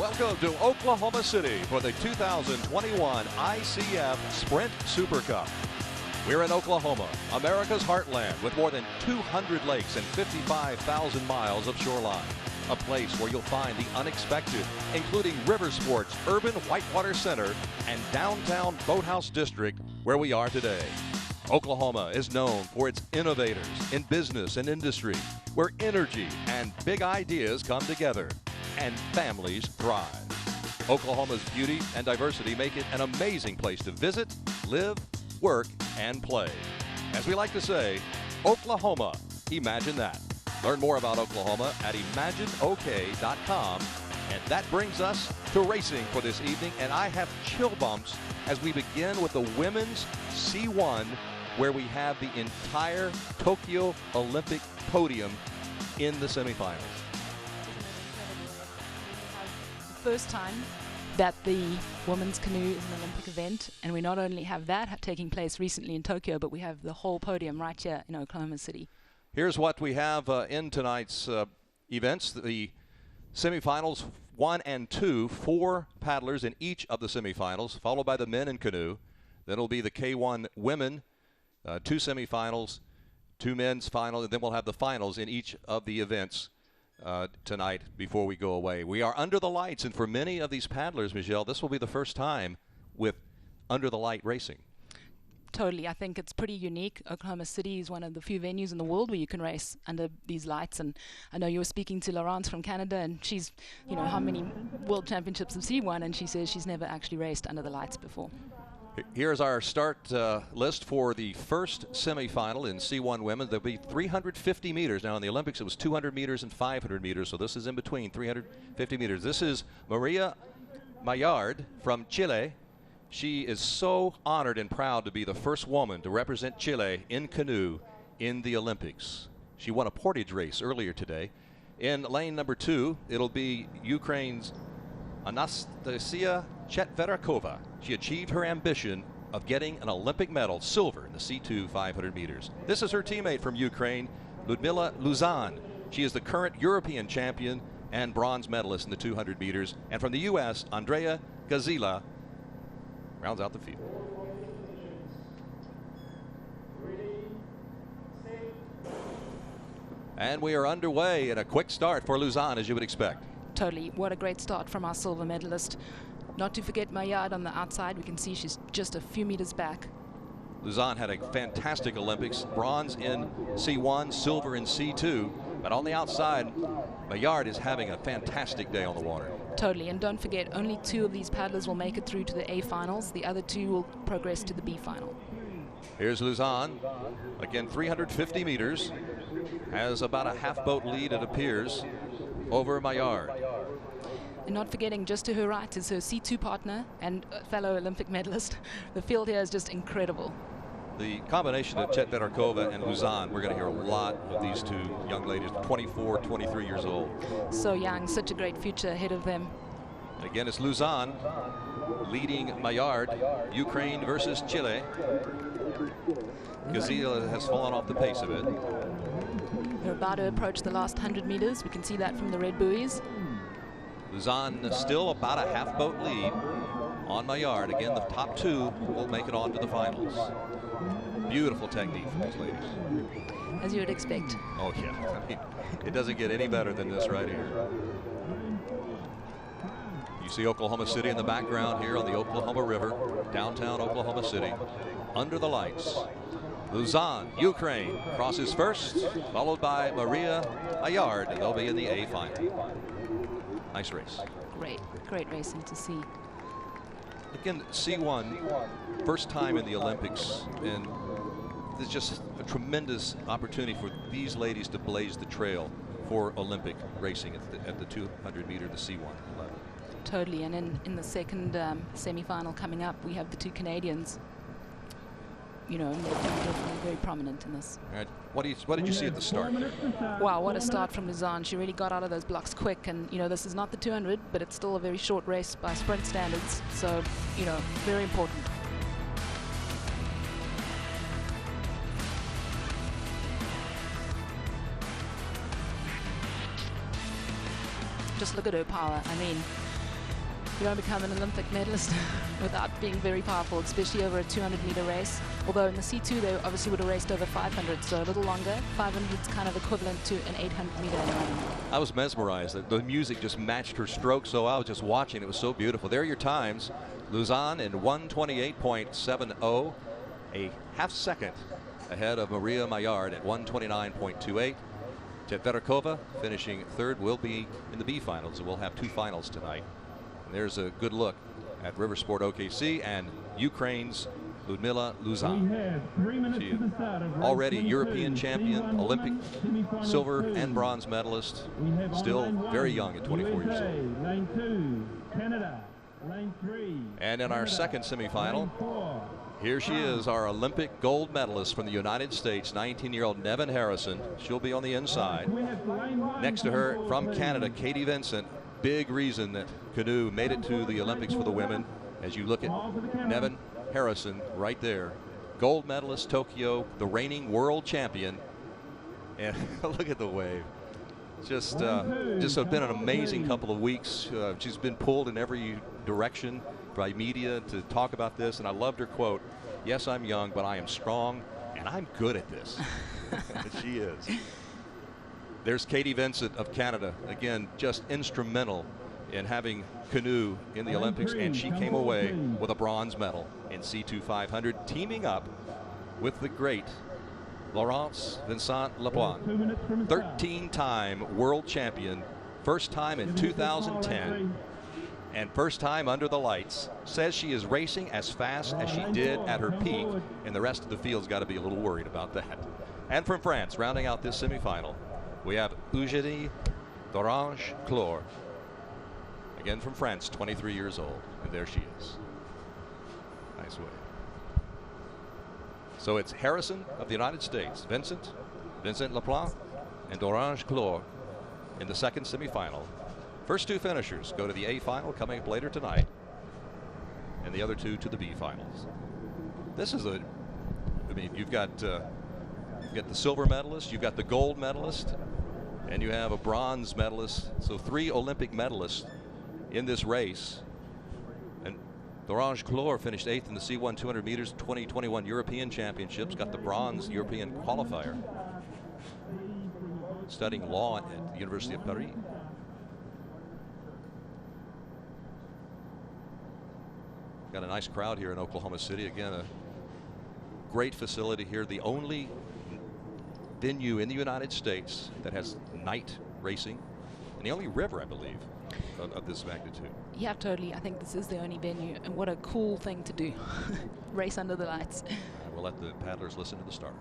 Welcome to Oklahoma City for the 2021 ICF Sprint Super Cup. We're in Oklahoma, America's heartland, with more than 200 lakes and 55,000 miles of shoreline. A place where you'll find the unexpected, including river sports, urban whitewater center, and downtown boathouse district where we are today. Oklahoma is known for its innovators in business and industry, where energy and big ideas come together and families thrive. Oklahoma's beauty and diversity make it an amazing place to visit, live, work, and play. As we like to say, Oklahoma, imagine that. Learn more about Oklahoma at imagineok.com. And that brings us to racing for this evening. And I have chill bumps as we begin with the women's C1, where we have the entire Tokyo Olympic podium in the semifinals. First time that the women's canoe is an Olympic event, and we not only have that taking place recently in Tokyo, but we have the whole podium right here in Oklahoma City. Here's what we have in tonight's events. The semifinals 1 and 2, 4 paddlers in each of the semifinals, followed by the men in canoe. Then it'll be the K1 women, 2 semifinals, 2 men's final, and then we'll have the finals in each of the events tonight before we go away. We are under the lights, and for many of these paddlers, Michelle, this will be the first time with under the light racing. Totally. I think it's pretty unique. Oklahoma City is one of the few venues in the world where you can race under these lights. And I know you were speaking to Laurence from Canada, and she's, you know, how many world championships has she won? And she says she's never actually raced under the lights before. Here's our start list for the first semifinal in C1 women. There'll be 350 meters. Now in the Olympics it was 200 meters and 500 meters, so this is in between 350 meters. This is Maria Maillard from Chile. She is so honored and proud to be the first woman to represent Chile in canoe in the Olympics. She won a Portage race earlier today. In lane number 2, it'll be Ukraine's Anastasia Chetverakova. She achieved her ambition of getting an Olympic medal, silver, in the C2 500 meters. This is her teammate from Ukraine, Ludmila Luzan. She is the current European champion and bronze medalist in the 200 meters. And from the U.S., Andrea Gazila rounds out the field. And we are underway, and a quick start for Luzan, as you would expect. Totally. What a great start from our silver medalist. Not to forget Maillard on the outside. We can see she's just a few meters back. Luzan had a fantastic Olympics, bronze in C1, silver in C2. But on the outside, Maillard is having a fantastic day on the water. Totally. And don't forget, only 2 of these paddlers will make it through to the A finals. The other 2 will progress to the B final. Here's Luzan. Again, 350 meters. Has about a half boat lead, it appears, over Maillard. And not forgetting, just to her right is her C2 partner and fellow Olympic medalist. The field here is just incredible. The combination of Chetverakova and Luzan, we're going to hear a lot of these 2 young ladies, 24, 23 years old. So young, such a great future ahead of them. And again, it's Luzan leading Maillard, Ukraine versus Chile. Gazila has fallen off the pace a bit. They're about to approach the last 100 meters. We can see that from the red buoys. Luzan still about a half boat lead on Maillard. Again, the top 2 will make it on to the finals. Beautiful technique from these ladies. As you would expect. Oh yeah, I mean, it doesn't get any better than this right here. You see Oklahoma City in the background here on the Oklahoma River, downtown Oklahoma City, under the lights. Luzan, Ukraine, crosses first, followed by Maria Maillard, and they'll be in the A final. Nice race. Great racing to see. Again, C1, first time in the Olympics, and there's just a tremendous opportunity for these ladies to blaze the trail for Olympic racing at the 200 meter, the C1 level. Totally, and in the second semi-final coming up, we have the 2 Canadians. You know, they're definitely very prominent in this. All right. What did you see at the start there? Wow, what a start from Luzan. She really got out of those blocks quick, and you know, this is not the 200, but it's still a very short race by sprint standards, so you know, very important. Just look at her power. I mean, You don't become an Olympic medalist without being very powerful, especially over a 200-meter race. Although in the C2, they obviously would have raced over 500, so a little longer. 500 is kind of equivalent to an 800-meter in running. I was mesmerized. The music just matched her stroke, so I was just watching. It was so beautiful. There are your times. Luzon in 1:28.70, a half second ahead of Maria Maillard at 1:29.28. Tverakova finishing third, will be in the B finals, and we'll have two finals tonight. And there's a good look at Riversport OKC and Ukraine's Ludmila Luzon. She is already European champion, Olympic silver and bronze medalist, still very young at 24 years old. And in our second semifinal, here she is, our Olympic gold medalist from the United States, 19-year-old Nevin Harrison. She'll be on the inside. Next to her from Canada, Katie Vincent. Big reason that Canoe made it to the Olympics for the women. As you look at Nevin Harrison right there, gold medalist Tokyo, the reigning world champion. And look at the wave. Just been an amazing couple of weeks. She's been pulled in every direction by media to talk about this, and I loved her quote, "Yes, I'm young, but I am strong, and I'm good at this." She is. There's Katie Vincent of Canada, again, just instrumental in having Canoe in the Olympics, and she came away with a bronze medal in C2 500, teaming up with the great Laurence Vincent-Lepoint, 13-time world champion, first time in 2010. And first time under the lights. Says she is racing as fast as she did at her peak, and the rest of the field's got to be a little worried about that. And from France, rounding out this semifinal, we have Eugénie d'Orange-Clore. Again from France, 23 years old, and there she is. Nice wave. So it's Harrison of the United States, Vincent-Lepoint, and d'Orange-Clore in the second semifinal. First two finishers go to the A final coming up later tonight, and the other two to the B finals. This is you've got the silver medalist, you've got the gold medalist, and you have a bronze medalist. So three Olympic medalists in this race. And d'Orange-Clore finished 8th in the C1 200 meters 2021 European Championships, got the bronze European qualifier, studying law at the University of Paris. Got a nice crowd here in Oklahoma City. Again, a great facility here. The only venue in the United States that has night racing, and the only river, I believe, of this magnitude. Yeah, totally. I think this is the only venue, and what a cool thing to do. Race under the lights. We'll let the paddlers listen to the start.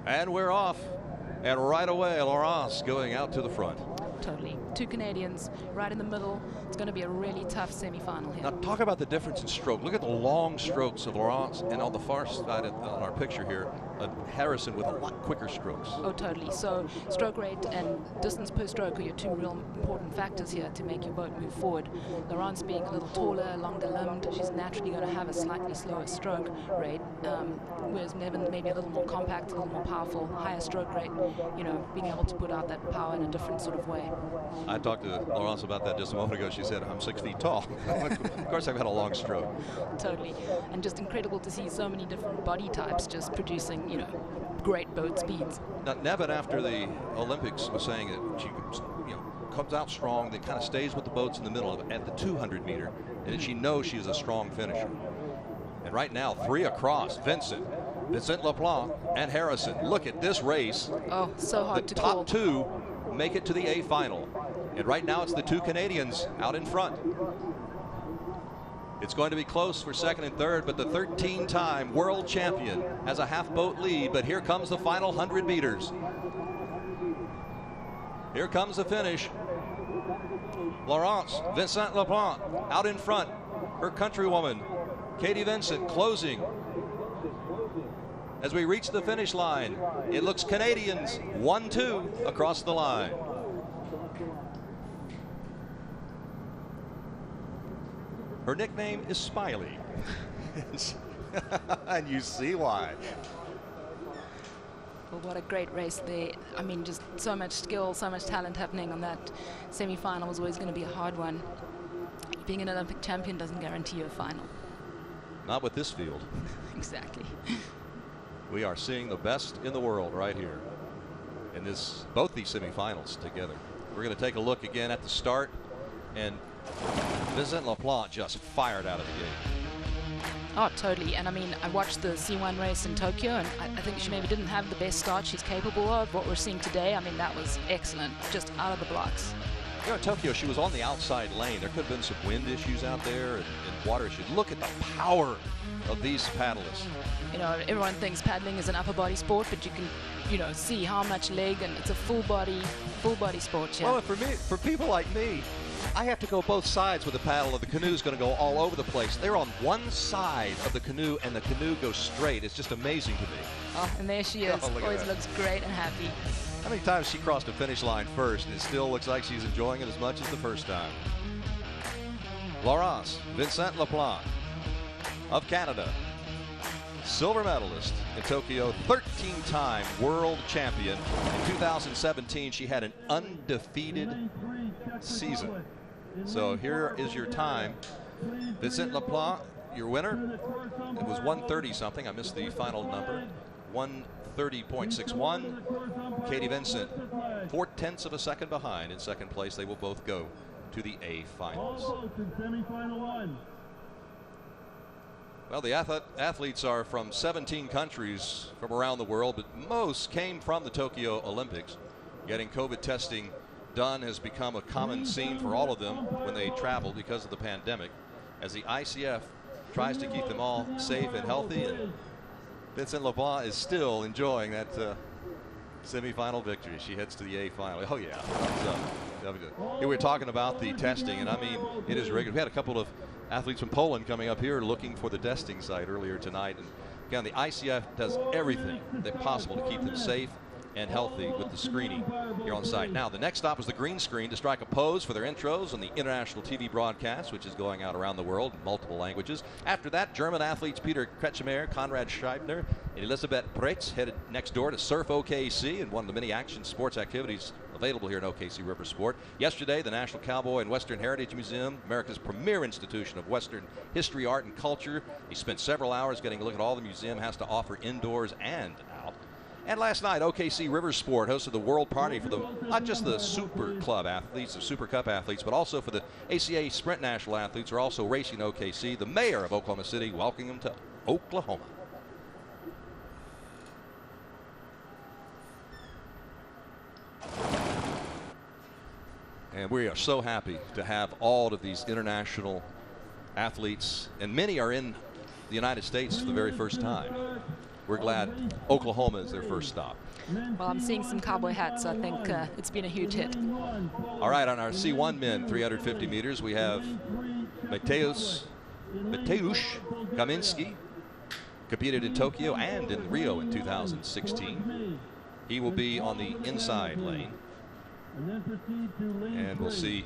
And we're off. And right away, Laurence going out to the front. Totally. Two Canadians right in the middle. It's going to be a really tough semifinal here. Now talk about the difference in stroke. Look at the long strokes of Laurence, and on the far side on our picture here, Harrison with a lot quicker strokes. Oh, totally. So stroke rate and distance per stroke are your two real important factors here to make your boat move forward. Laurence being a little taller, longer limbed, she's naturally going to have a slightly slower stroke rate, whereas Nevin maybe a little more compact, a little more powerful, higher stroke rate, you know, being able to put out that power in a different sort of way. I talked to Laurence about that just a moment ago. She said, "I'm 6 feet tall." Of course, I've had a long stroke. Totally. And just incredible to see so many different body types just producing, you know, great boat speeds. Now, Nevin, after the Olympics, was saying that she, comes out strong, then kind of stays with the boats in the middle at the 200 meter, and that she knows she is a strong finisher. And right now, three across, Vincent-Lepoint, and Harrison. Look at this race. Oh, so hard to call. The top two make it to the A final. And right now it's the two Canadians out in front. It's going to be close for second and third, but the 13-time world champion has a half boat lead. But here comes the final 100 meters. Here comes the finish. Laurence Vincent Laplant out in front. Her countrywoman, Katie Vincent, closing. As we reach the finish line, it looks Canadians 1-2 across the line. Her nickname is Smiley. And you see why. Well, what a great race there. I mean, just so much skill, so much talent happening on that semi-final was always going to be a hard one. Being an Olympic champion doesn't guarantee you a final. Not with this field. Exactly. We are seeing the best in the world right here in both these semifinals together. We're going to take a look again at the start, and Vincent Laplant just fired out of the gate. Oh, totally. And I mean, I watched the C1 race in Tokyo, and I think she maybe didn't have the best start she's capable of. What we're seeing today, I mean, that was excellent, just out of the blocks. You know, in Tokyo, she was on the outside lane. There could have been some wind issues out there and water issues. Look at the power of these paddlers. You know, everyone thinks paddling is an upper body sport, but you can, you know, see how much leg, and it's a full body sport. Yeah. Well, for people like me, I have to go both sides with the paddle, or the canoe's going to go all over the place. They're on one side of the canoe, and the canoe goes straight. It's just amazing to me. Oh, and there she is. Oh, always looks great and happy. How many times she crossed the finish line first, and it still looks like she's enjoying it as much as the first time. Laurence Vincent Laplant of Canada, silver medalist in Tokyo, 13-time world champion. In 2017, she had an undefeated season. So here is your time. Vincent Laplant, your winner. It was 1:30 something. I missed the final number. 1:30.61. Katie Vincent, 0.4 of a second behind in second place. They will both go to the A finals. Well, the athletes are from 17 countries from around the world, but most came from the Tokyo Olympics. Getting COVID testing done has become a common scene for all of them when they travel because of the pandemic, as the ICF tries to keep them all safe and healthy. And Vincent Laplant is still enjoying that semifinal victory. She heads to the A final. Oh yeah. Here we're talking about the testing, and I mean, it is rigorous. We had a couple of athletes from Poland coming up here looking for the testing site earlier tonight. And again, the ICF does everything that possible to keep them safe and healthy with the screening here on site. Now, the next stop is the green screen to strike a pose for their intros on the international TV broadcast, which is going out around the world in multiple languages. After that, German athletes Peter Kretschmer, Konrad Scheibner, and Elisabeth Breitz headed next door to Surf OKC, and one of the many action sports activities available here in OKC River Sport. Yesterday, the National Cowboy and Western Heritage Museum, America's premier institution of Western history, art, and culture. He spent several hours getting a look at all the museum has to offer indoors and out. And last night, OKC River Sport hosted the World Party for not just the Super Club athletes, the Super Cup athletes, but also for the ACA Sprint National athletes who are also racing OKC. The mayor of Oklahoma City welcoming them to Oklahoma. And we are so happy to have all of these international athletes, and many are in the United States for the very first time. We're glad Oklahoma is their first stop. Well, I'm seeing some cowboy hats, so I think it's been a huge hit. All right, on our C1 men 350 meters, we have Mateusz Kaminski, competed in Tokyo and in Rio in 2016. He will be on the inside lane. And we'll see,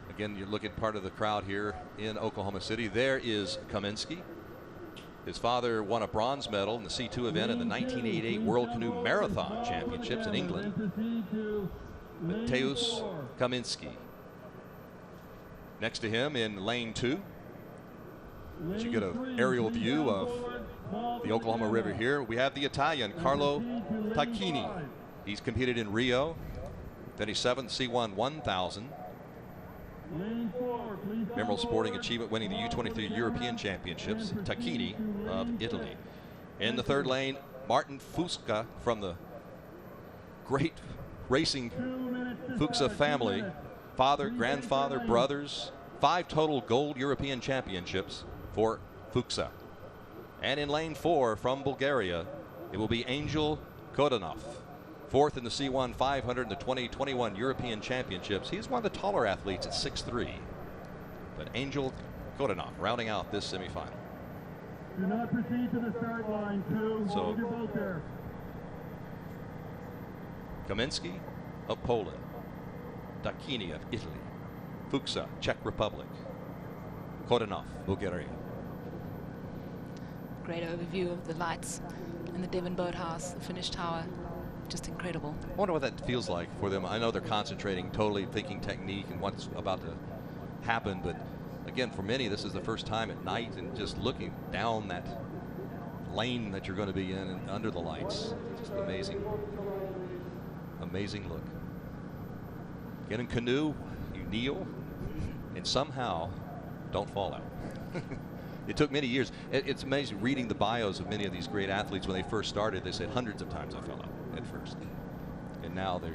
again, you look at part of the crowd here in Oklahoma City. There is Kaminski. His father won a bronze medal in the C2 event in the 1988 World Canoe Marathon Championships in England. Mateusz Kaminski. Next to him in lane 2, as you get an aerial view of the Oklahoma River here, we have the Italian Carlo Tacchini. He's competed in Rio, then he's 7th C1 1000. Memorable sporting achievement, winning the U23 European Championships. Tacchini of Italy. In the third lane, Martin Fuska from the great racing Fuchsa family. Father, grandfather, brothers. 5 total gold European Championships for Fuchsa. And in lane 4 from Bulgaria, it will be Angel Kodanov Fourth in the C1 500 in the 2021 European Championships. He's one of the taller athletes at 6'3". But Angel Kodanov rounding out this semifinal. Do not proceed to the start line, too. So, hold your boat there. Kaminsky of Poland, Dakini of Italy, Fuchsa, Czech Republic, Kodanov, Bulgaria. Great overview of the lights and the Devon Boathouse, the Finnish Tower. Just incredible. I wonder what that feels like for them. I know they're concentrating, totally thinking technique and what's about to happen, but again, for many, this is the first time at night and just looking down that lane that you're going to be in and under the lights. Just amazing. Amazing look. Again, in Canoe, you kneel and somehow don't fall out. It took many years. It's amazing reading the bios of many of these great athletes. When they first started, they said hundreds of times I fell out at first. And now they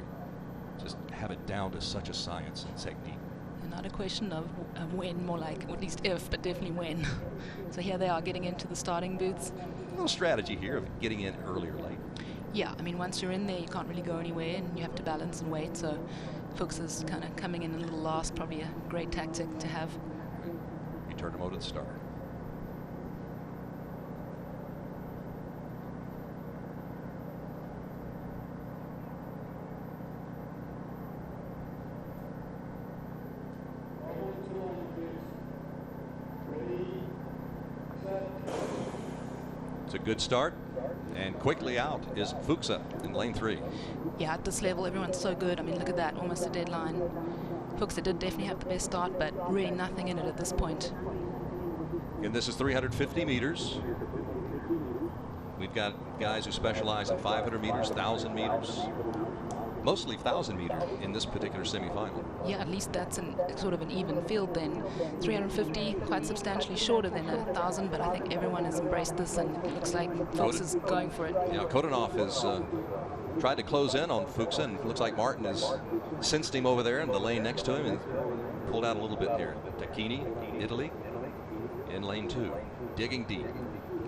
just have it down to such a science and technique. And not a question of when, more like, or at least if, but definitely when. So here they are getting into the starting booths. A little strategy here of getting in early or late. Yeah, I mean, once you're in there, you can't really go anywhere, and you have to balance and wait. So Fuchs is kind of coming in a little last, probably a great tactic to have. You turn them over to the start. It's a good start, and quickly out is Fuchsa in lane 3. Yeah, at this level, everyone's so good. I mean, look at that, almost a deadline. Fuchsa did definitely have the best start, but really nothing in it at this point. And this is 350 meters. We've got guys who specialize in 500 meters, 1,000 meters, mostly 1,000 meter in this particular semifinal. Yeah, at least that's sort of an even field then. 350, quite substantially shorter than 1,000, but I think everyone has embraced this, and it looks like Fuchs is going for it. Yeah, Kodanov has tried to close in on Fuchsa, and it looks like Martin has sensed him over there in the lane next to him and pulled out a little bit here. Dakini, Italy, in lane 2, digging deep.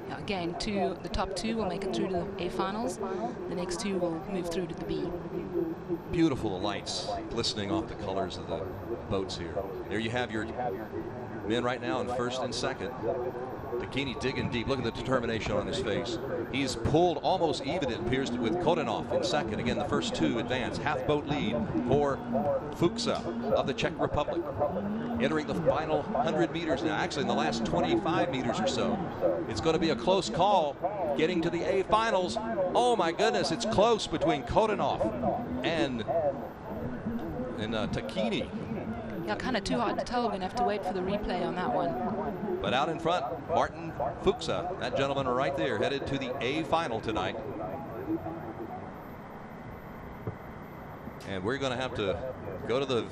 Yeah, again, the top two will make it through to the A finals. The next two will move through to the B. Beautiful, the lights glistening off the colors of the boats here. There you have your men right now in first and second. Dakini digging deep. Look at the determination on his face. He's pulled almost even, it appears, with Kodanov in second. Again, the first two advance. Half boat lead for Fuchsa of the Czech Republic. Entering the final 100 meters now. Actually, in the last 25 meters or so. It's going to be a close call getting to the A finals. Oh my goodness, it's close between Kodanov and Dakini. Yeah, kind of too hard to tell. We're going to have to wait for the replay on that one. But out in front, Martin Fuchsa, that gentleman right there, headed to the A final tonight. And we're going to have to go to the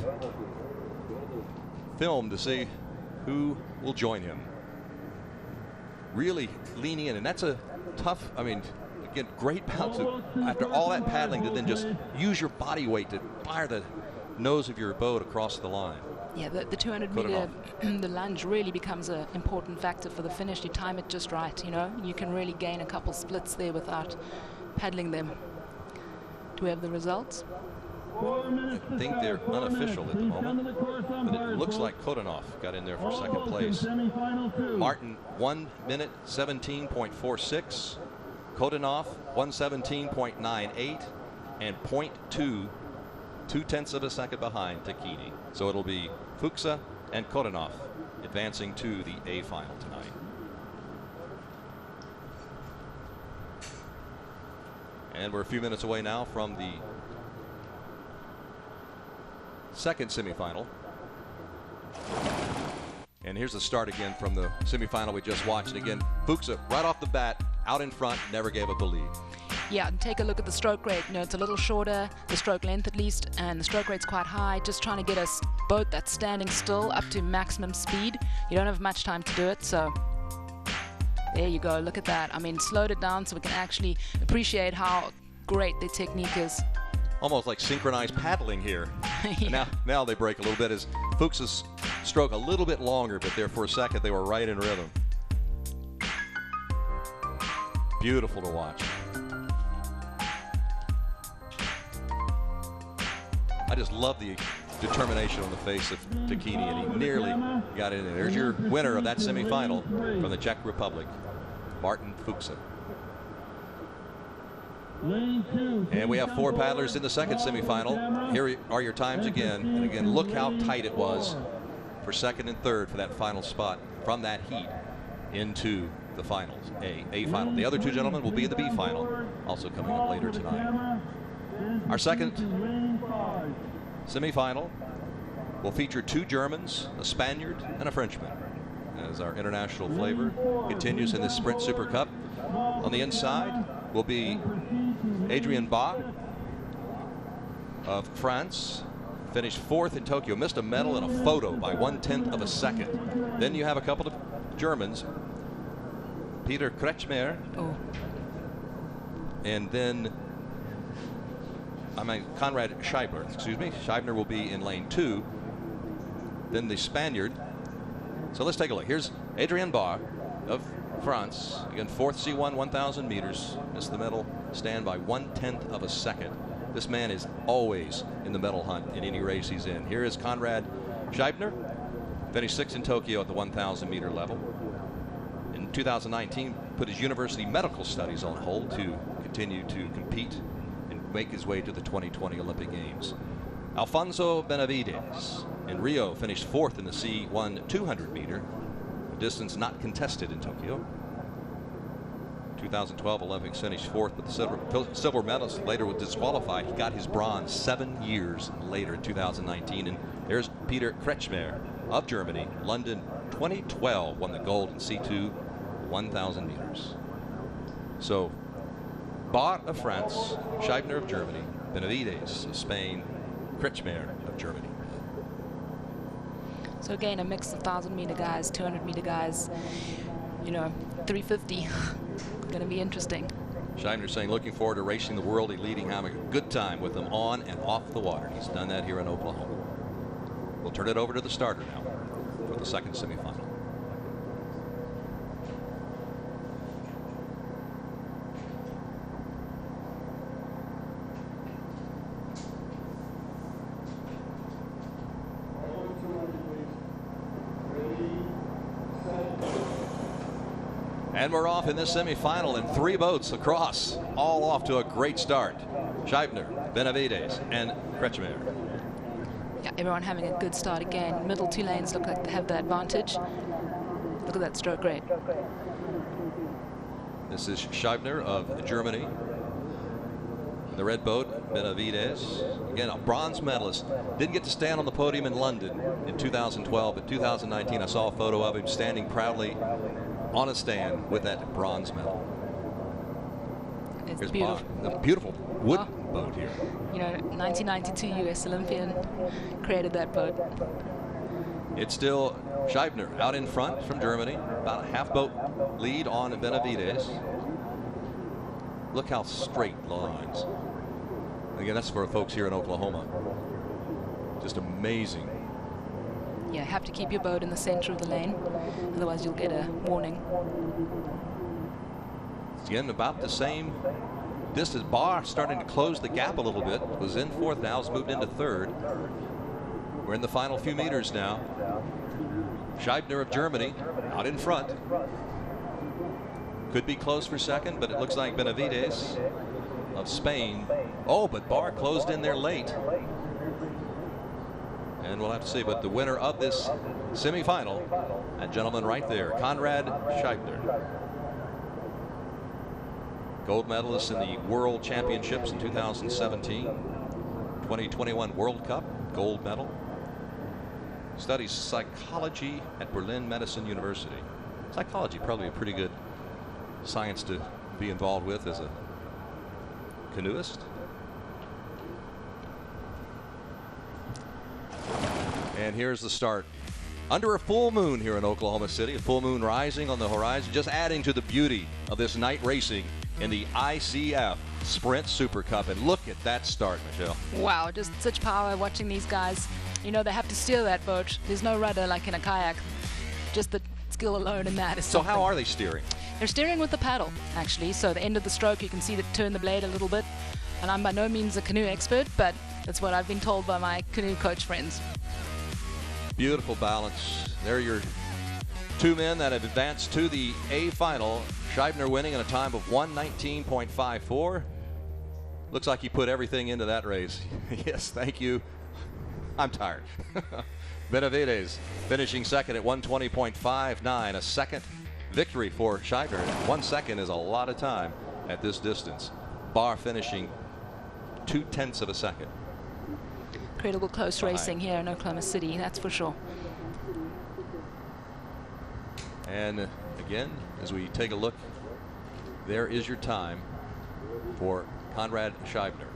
film to see who will join him. Really leaning in, and that's a tough, I mean, again, great bounce after all that paddling to then just use your body weight to fire the nose of your boat across the line. Yeah, the 200 meter, the lunge really becomes an important factor for the finish. You time it just right, you know. You can really gain a couple splits there without paddling them. Do we have the results? I think they're unofficial at the moment, but it looks like Kodanov got in there for second place. Martin 1 minute 17.46, Kodanov 1:17.98, and 0.2, 2/10 of a second behind Dakini. So it'll be Fuchsa and Kodanov advancing to the A final tonight. And we're a few minutes away now from the second semifinal. And here's the start again from the semifinal we just watched. And again, Fuchsa right off the bat, out in front, never gave up the lead. Yeah, and take a look at the stroke rate. You know, it's a little shorter, the stroke length at least, and the stroke rate's quite high. Just trying to get a boat that's standing still up to maximum speed. You don't have much time to do it, so there you go. Look at that. I mean, slowed it down so we can actually appreciate how great the technique is. Almost like synchronized paddling here. Yeah. Now they break a little bit as Fuchsa's stroke a little bit longer, but there for a second they were right in rhythm. Beautiful to watch. just love the determination on the face of Takini, and he nearly got in there. There's your winner of that semifinal from the Czech Republic, Martin Fuchsa. And we have 4 paddlers in the second semifinal. Here are your times again. And again, look how tight it was for second and third for that final spot from that heat into the finals, A final. The other 2 gentlemen will be in the B final, also coming up later tonight. Our second semifinal will feature 2 Germans, a Spaniard, and a Frenchman, as our international flavor continues in this Sprint Super Cup. On the inside will be Adrien Bach of France, finished 4th in Tokyo, missed a medal and a photo by 1/10 of a second. Then you have a couple of Germans, Peter Kretschmer, and then Konrad Scheibner. Scheibner will be in lane 2. Then the Spaniard. So let's take a look. Here's Adrien Bach of France. Again, 4th C1 1,000 meters. Missed the medal stand by 1/10 of a second. This man is always in the medal hunt in any race he's in. Here is Konrad Scheibner. Finished 6th in Tokyo at the 1,000 meter level. In 2019, put his university medical studies on hold to continue to compete and make his way to the 2020 Olympic Games. Alfonso Benavides in Rio finished 4th in the C1 200 meter, a distance not contested in Tokyo. 2012 Olympics finished 4th with the silver medalist, later was disqualified. He got his bronze 7 years later in 2019. And there's Peter Kretschmer of Germany. London 2012 won the gold in C2 1,000 meters. So Bach of France, Scheibner of Germany, Benavides of Spain, Kretschmer of Germany. So again, a mix of 1,000 meter guys, 200 meter guys, 350. Going to be interesting. Scheibner saying, looking forward to racing the world elite, having a good time with them on and off the water. He's done that here in Oklahoma. We'll turn it over to the starter now for the second semifinal. And we're off in this semifinal in 3 boats across, all off to a great start. Scheibner, Benavides, and Kretschmer. Yeah, everyone having a good start again. Middle 2 lanes look like they have the advantage. Look at that stroke rate. This is Scheibner of Germany. The red boat, Benavides. Again, a bronze medalist. Didn't get to stand on the podium in London in 2012, but 2019 I saw a photo of him standing proudly on a stand with that bronze medal. It's Here's beautiful. The beautiful wood boat here. 1992 US Olympian created that boat. It's still Scheibner out in front from Germany. About a half boat lead on Benavides. Look how straight the lines. Again, that's for folks here in Oklahoma. Just amazing. Yeah, have to keep your boat in the center of the lane, otherwise you'll get a warning. Again, about the same distance. Barr starting to close the gap a little bit. Was in 4th now, has moved into 3rd. We're in the final few meters now. Scheibner of Germany out in front. Could be close for second, but it looks like Benavides of Spain. Oh, but Barr closed in there late. And we'll have to see, but the winner of this semifinal, that gentleman right there, Konrad Scheibner. Gold medalist in the World Championships in 2017. 2021 World Cup, gold medal. Studies psychology at Berlin Medicine University. Psychology, probably a pretty good science to be involved with as a canoeist. And here's the start. Under a full moon here in Oklahoma City, a full moon rising on the horizon, just adding to the beauty of this night racing in the ICF Sprint Super Cup. And look at that start, Michelle. Wow, just such power watching these guys. They have to steer that boat. There's no rudder like in a kayak. Just the skill alone in that is So something. how are they steering? They're steering with the paddle, actually. So the end of the stroke, you can see that turn the blade a little bit. And I'm by no means a canoe expert, but That's what I've been told by my canoe coach friends. Beautiful balance. There are your two men that have advanced to the A final. Scheibner winning in a time of 1:19.54. Looks like he put everything into that race. Yes, thank you. I'm tired. Benavides finishing second at 1:20.59. A second victory for Scheibner. 1 second is a lot of time at this distance. Barr finishing 0.2 of a second. Incredible close racing here in Oklahoma City, that's for sure. And again, as we take a look, there is your time for Conrad Scheibner.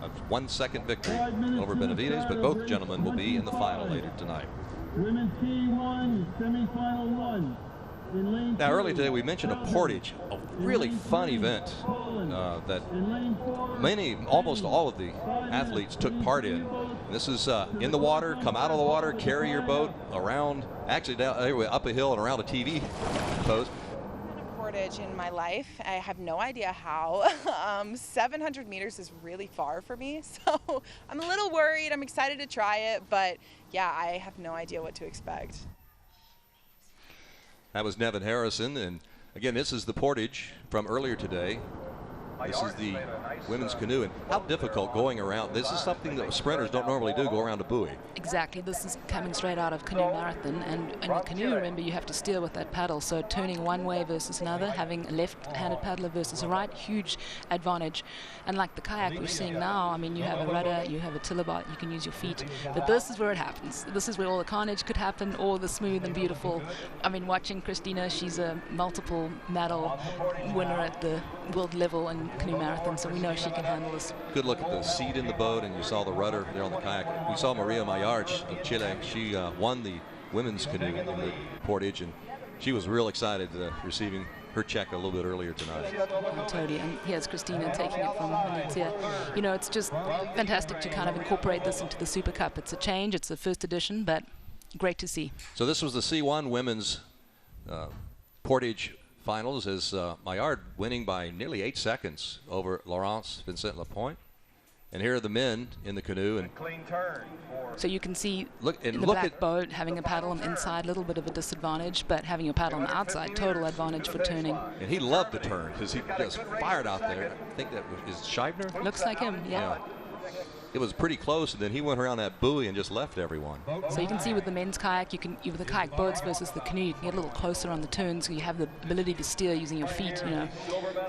A 1 second victory over Benavides, but both gentlemen will be in the final later tonight. Women's C1 Semifinal 1. Now, earlier today we mentioned a Portage, a really fun event that almost all of the athletes took part in. This is in the water, come out of the water, carry your boat around, actually down, up a hill and around a TV post. Portage in my life. I have no idea how. 700 meters is really far for me, so I'm a little worried. I'm excited to try it, but yeah, I have no idea what to expect. That was Nevin Harrison, and again, this is the Portage from earlier today. This is the women's canoe, and how difficult going around. This is something that sprinters don't normally do, go around a buoy. Exactly. This is coming straight out of canoe marathon, and in a canoe, remember, you have to steer with that paddle, so turning one way versus another, having a left-handed paddler versus a right, huge advantage. And like the kayak we're seeing now, I mean, you have a rudder, you have a tiller, you can use your feet, but this is where it happens. This is where all the carnage could happen, all the smooth and beautiful. I mean, watching Christina, she's a multiple medal winner at the world level in canoe marathon, so we know she can handle this. Good look at the seat in the boat, and you saw the rudder there on the kayak. We saw Maria Maillard of Chile. She won the women's canoe in the Portage, and she was real excited receiving her check a little bit earlier tonight. Totally, and here's Christina taking it from Valencia. You know, it's just fantastic to kind of incorporate this into the Super Cup. It's a change, it's the first edition, but great to see. So this was the C1 women's Portage finals, as Maillard winning by nearly 8 seconds over Laurence Vincent Lapointe. And here are the men in the canoe. And so you can see look in the back boat having a paddle on the inside, a little bit of a disadvantage, but having a paddle on the outside, total advantage for turning. And he loved the turn because he just fired out there. I think that is Scheibner? Looks like him, yeah. It was pretty close, and then he went around that buoy and just left everyone. So you can see with the men's kayak, with the kayak boats versus the canoe, you can get a little closer on the turn, so you have the ability to steer using your feet, you know.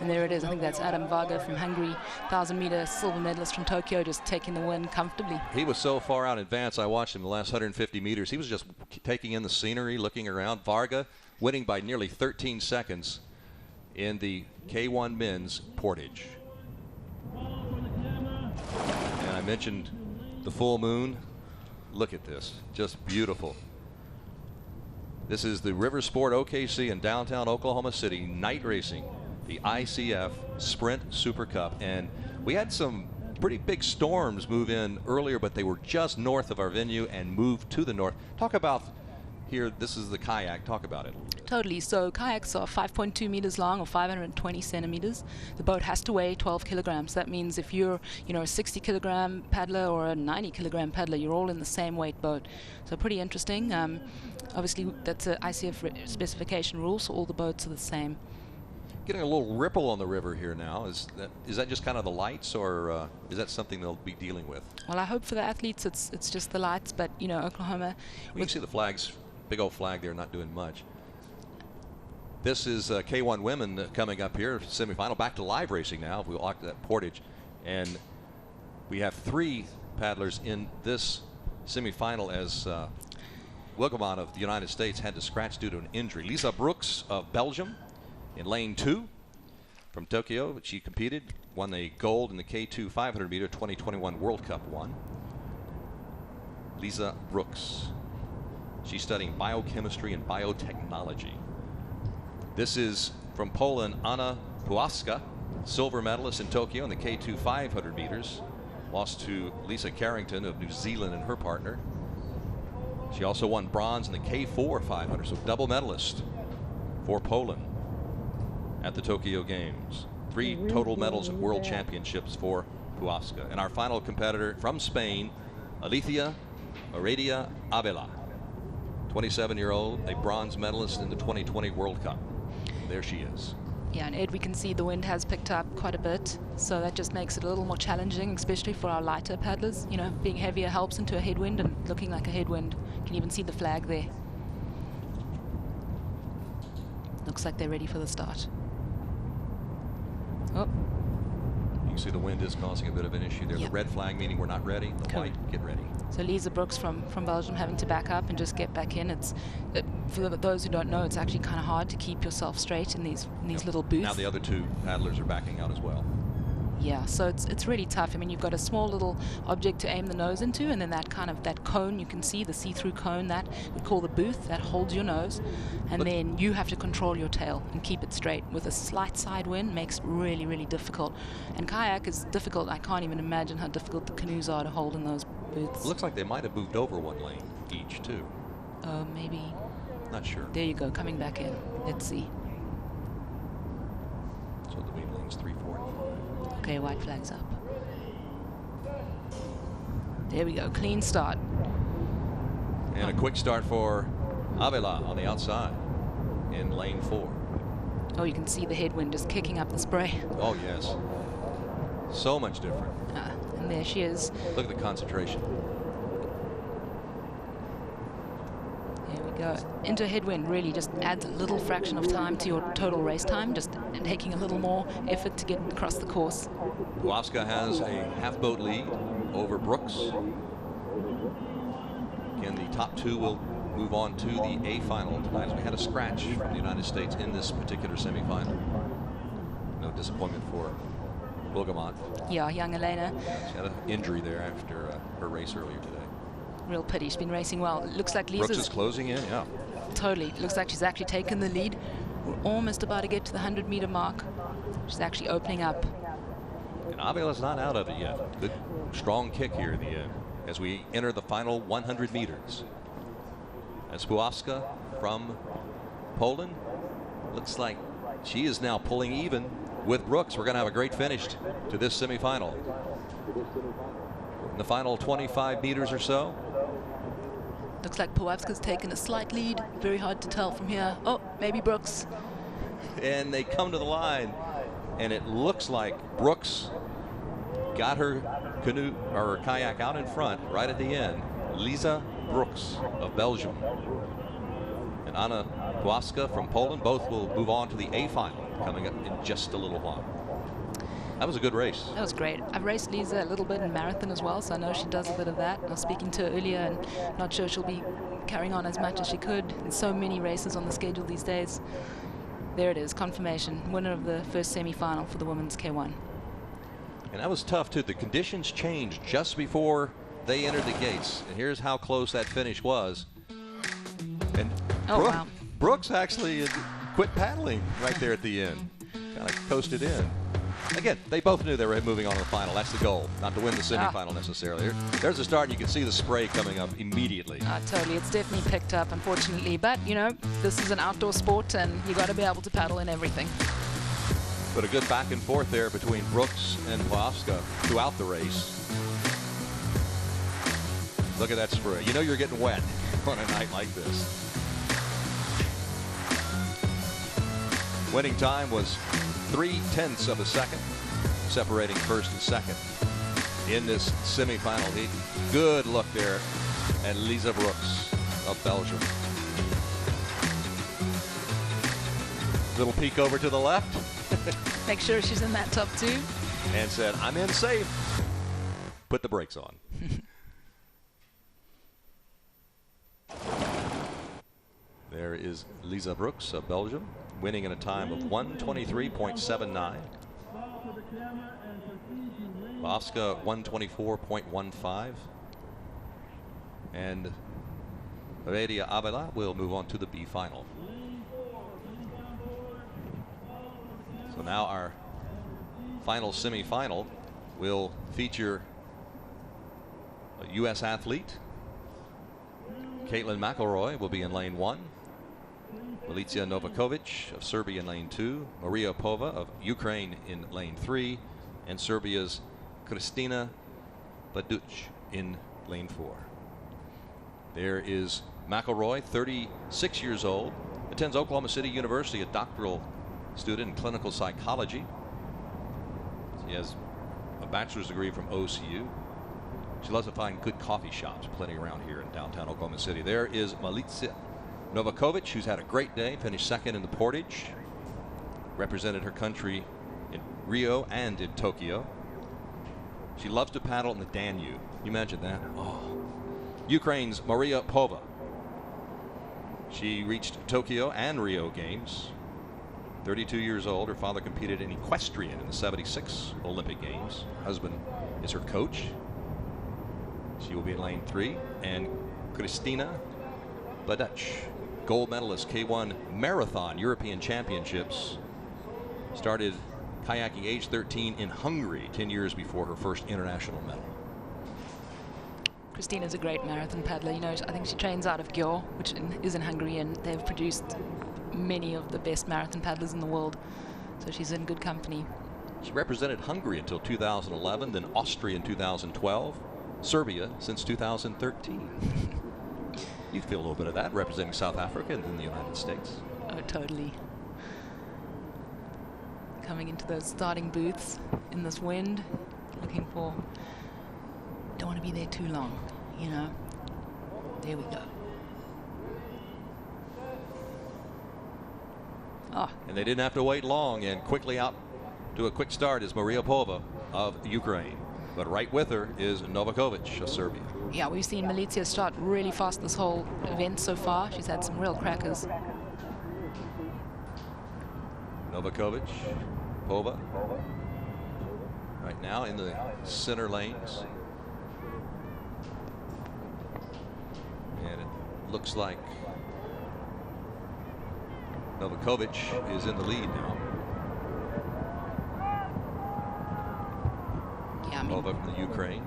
And there it is. I think that's Adam Varga from Hungary, 1,000-meter silver medalist from Tokyo, just taking the win comfortably. He was so far out in advance. I watched him the last 150 meters. He was just taking in the scenery, looking around. Varga winning by nearly 13 seconds in the K1 men's Portage. I mentioned the full moon. Look at this, just beautiful. This is the River Sport OKC in downtown Oklahoma City, night racing, the ICF Sprint Super Cup. And we had some pretty big storms move in earlier, but they were just north of our venue and moved to the north. Talk about here, this is the kayak, talk about it. Totally. So kayaks are 5.2 meters long, or 520 centimeters. The boat has to weigh 12 kilograms. That means if you're, a 60-kilogram paddler or a 90-kilogram paddler, you're all in the same weight boat. So pretty interesting. Obviously, that's an ICF specification rule, so all the boats are the same. Getting a little ripple on the river here now. Is that just kind of the lights, or is that something they'll be dealing with? Well, I hope for the athletes it's just the lights, but Oklahoma. We can see the flags, big old flag there, not doing much. This is K1 women coming up here, semifinal. Back to live racing now. We walk that Portage, and we have 3 paddlers in this semifinal as Wilgemont of the United States had to scratch due to an injury. Lisa Brooks of Belgium in lane 2 from Tokyo. She competed, won the gold in the K2 500 meter 2021 World Cup one. Lisa Brooks. She's studying biochemistry and biotechnology. This is from Poland, Anna Puławska, silver medalist in Tokyo in the K2 500 meters. Lost to Lisa Carrington of New Zealand and her partner. She also won bronze in the K4 500, so double medalist for Poland at the Tokyo Games. 3 total medals at World Championships for Puasca. And our final competitor from Spain, Alicia Heredia Avila, 27-year-old, a bronze medalist in the 2020 World Cup. There she is. Yeah, and Ed, we can see the wind has picked up quite a bit, so that just makes it a little more challenging, especially for our lighter paddlers. You know, being heavier helps into a headwind, and looking like a headwind. You can even see the flag there. Looks like they're ready for the start. Oh. You can see the wind is causing a bit of an issue there. Yep. The red flag meaning we're not ready. The white, get ready. So Lisa Brooks from Belgium having to back up and just get back in. It's for those who don't know, it's actually kind of hard to keep yourself straight in these little booths. Now the other two paddlers are backing out as well. Yeah, so it's really tough. I mean, you've got a small little object to aim the nose into, and then that cone you can see, the see-through cone that we call the booth, that holds your nose, and then you have to control your tail and keep it straight. With a slight side wind, makes it really, really difficult. And kayak is difficult. I can't even imagine how difficult the canoes are to hold in those booths. It looks like they might have moved over one lane each too. Maybe. Not sure. There you go, coming back in. Let's see. So the main lanes 3, 4, and 5. Okay, white flag's up. There we go, clean start. And a quick start for Avila on the outside in lane 4. Oh, you can see the headwind just kicking up the spray. Oh yes, so much different. And there she is. Look at the concentration. There we go. Into headwind really just adds a little fraction of time to your total race time, just taking a little more effort to get across the course. Puasca has a half boat lead over Brooks. Again, the top two will move on to the A final tonight, as we had a scratch from the United States in this particular semifinal. No disappointment for Wilgemont. Yeah, young Elena. She had an injury there after her race earlier today. Real pity. She's been racing well. Looks like Lisa's Brooks is closing in, yeah. Totally. Looks like she's actually taken the lead. We're almost about to get to the 100-meter mark. She's actually opening up. And Avila's not out of it yet. Good, strong kick here in the end as we enter the final 100 meters. As Puasca from Poland, looks like she is now pulling even with Brooks. We're going to have a great finish to this semifinal. In the final 25 meters or so. Looks like Puasca's taken a slight lead. Very hard to tell from here. Oh, maybe Brooks. And they come to the line, and it looks like Brooks got her canoe or her kayak out in front right at the end. Lisa Brooks of Belgium and Anna Puasca from Poland both will move on to the A final coming up in just a little while. That was a good race. That was great. I've raced Lisa a little bit in marathon as well, so I know she does a bit of that. I was speaking to her earlier, and not sure she'll be carrying on as much as she could. There's so many races on the schedule these days. There it is, confirmation. Winner of the first semi-final for the women's K1. And that was tough too. The conditions changed just before they entered the gates. And here's how close that finish was. And wow. Brooks actually quit paddling right there at the end. Kind of coasted in. Again, they both knew they were moving on to the final. That's the goal, not to win the semifinal necessarily. There's the start, and you can see the spray coming up immediately. Totally. It's definitely picked up, unfortunately. But, you know, this is an outdoor sport, and you got to be able to paddle in everything. But a good back and forth there between Brooks and Puasca throughout the race. Look at that spray. You know you're getting wet on a night like this. Winning time was 0.3 of a second, separating first and second in this semifinal heat. Good look there at Lisa Brooks of Belgium. Little peek over to the left. Make sure she's in that top two. And said, I'm in safe. Put the brakes on. There is Lisa Brooks of Belgium, winning in a time of 1:23.79. Puasca 1:24.15. And Heredia Avila will move on to the B final. So now our final semifinal will feature a U.S. athlete. Caitlin McElroy will be in lane 1. Milica Novakovic of Serbia in lane 2. Maria Pova of Ukraine in lane 3. And Serbia's Christina Baduch in lane 4. There is McElroy, 36 years old, attends Oklahoma City University, a doctoral student in clinical psychology. She has a bachelor's degree from OCU. She loves to find good coffee shops, plenty around here in downtown Oklahoma City. There is Milica Novakovic, who's had a great day, finished second in the Portage, represented her country in Rio and in Tokyo. She loves to paddle in the Danube. Can you imagine that? Oh. Ukraine's Maria Pova. She reached Tokyo and Rio Games. 32 years old. Her father competed in equestrian in the 76 Olympic Games. Her husband is her coach. She will be in lane 3. And Christina Baduch, gold medalist, K1 Marathon European Championships. Started kayaking age 13 in Hungary, 10 years before her first international medal. Christina's a great marathon paddler. You know, I think she trains out of Győr, which is in Hungary, and they've produced many of the best marathon paddlers in the world. So she's in good company. She represented Hungary until 2011, then Austria in 2012, Serbia since 2013. You feel a little bit of that representing South Africa and then the United States. Oh, totally. Coming into those starting booths in this wind, looking for, don't want to be there too long, you know. There we go. Oh. And they didn't have to wait long, and quickly out to a quick start is Maria Pova of Ukraine. But right with her is Novakovic of Serbia. Yeah, we've seen Milica start really fast this whole event so far. She's had some real crackers. Novakovic, Pova, right now in the center lanes. And it looks like Novakovic is in the lead now. Yeah, I mean, Pova from the Ukraine.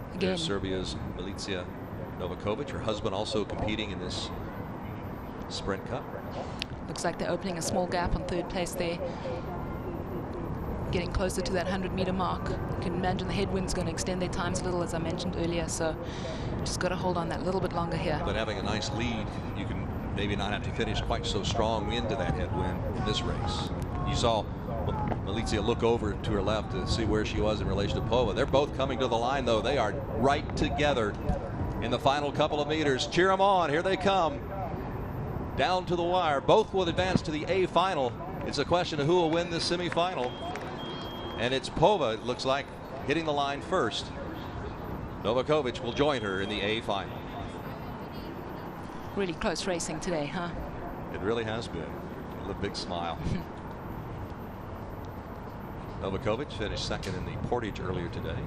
Again, there's Serbia's Milica Novakovic, her husband also competing in this Sprint Cup. looks like they're opening a small gap on third place there. Getting closer to that 100-meter mark. You can imagine the headwind's going to extend their times a little, as I mentioned earlier, so just got to hold on that little bit longer here. But having a nice lead, you can maybe not have to finish quite so strong into that headwind in this race. You saw Milica look over to her left to see where she was in relation to Pova. They're both coming to the line, though. They are right together in the final couple of meters. Cheer them on. Here they come. Down to the wire. Both will advance to the A final. It's a question of who will win this semifinal. And it's Pova, it looks like, hitting the line first. Novakovic will join her in the A final. Really close racing today, huh? It really has been. A big smile. Novakovic finished second in the Portage earlier today.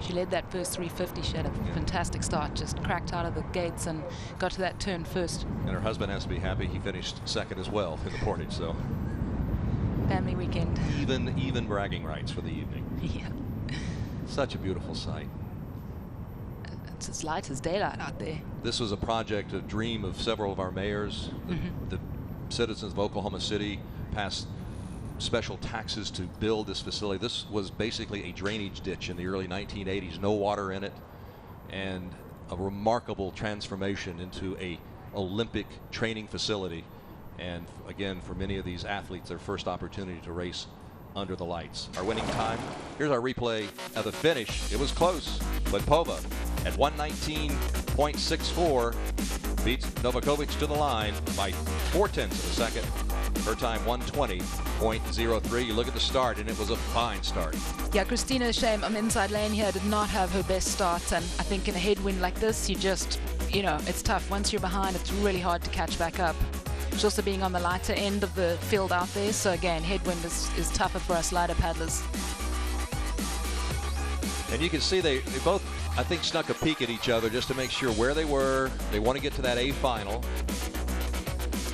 She led that first 350. She had a fantastic start, just cracked out of the gates and got to that turn first. And her husband has to be happy. He finished second as well in the Portage, so. Family weekend. Even bragging rights for the evening. Yeah. Such a beautiful sight. It's as light as daylight out there. This was a project, a dream of several of our mayors. The citizens of Oklahoma City passed special taxes to build this facility. This was basically a drainage ditch in the early 1980s, no water in it, and a remarkable transformation into a Olympic training facility. And again, for many of these athletes, their first opportunity to race under the lights. Our winning time, here's our replay of the finish. It was close, but Pova at 119.64 beats Novakovic to the line by 0.4 of a second. Her time 120.03. You look at the start, and it was a fine start. Yeah, Christina, shame on the inside lane here, did not have her best start, and I think in a headwind like this, you just, you know, it's tough. Once you're behind, it's really hard to catch back up. She's also being on the lighter end of the field out there, so again, headwind is tougher for us lighter paddlers. And you can see they both, I think, snuck a peek at each other just to make sure where they were. They want to get to that A final.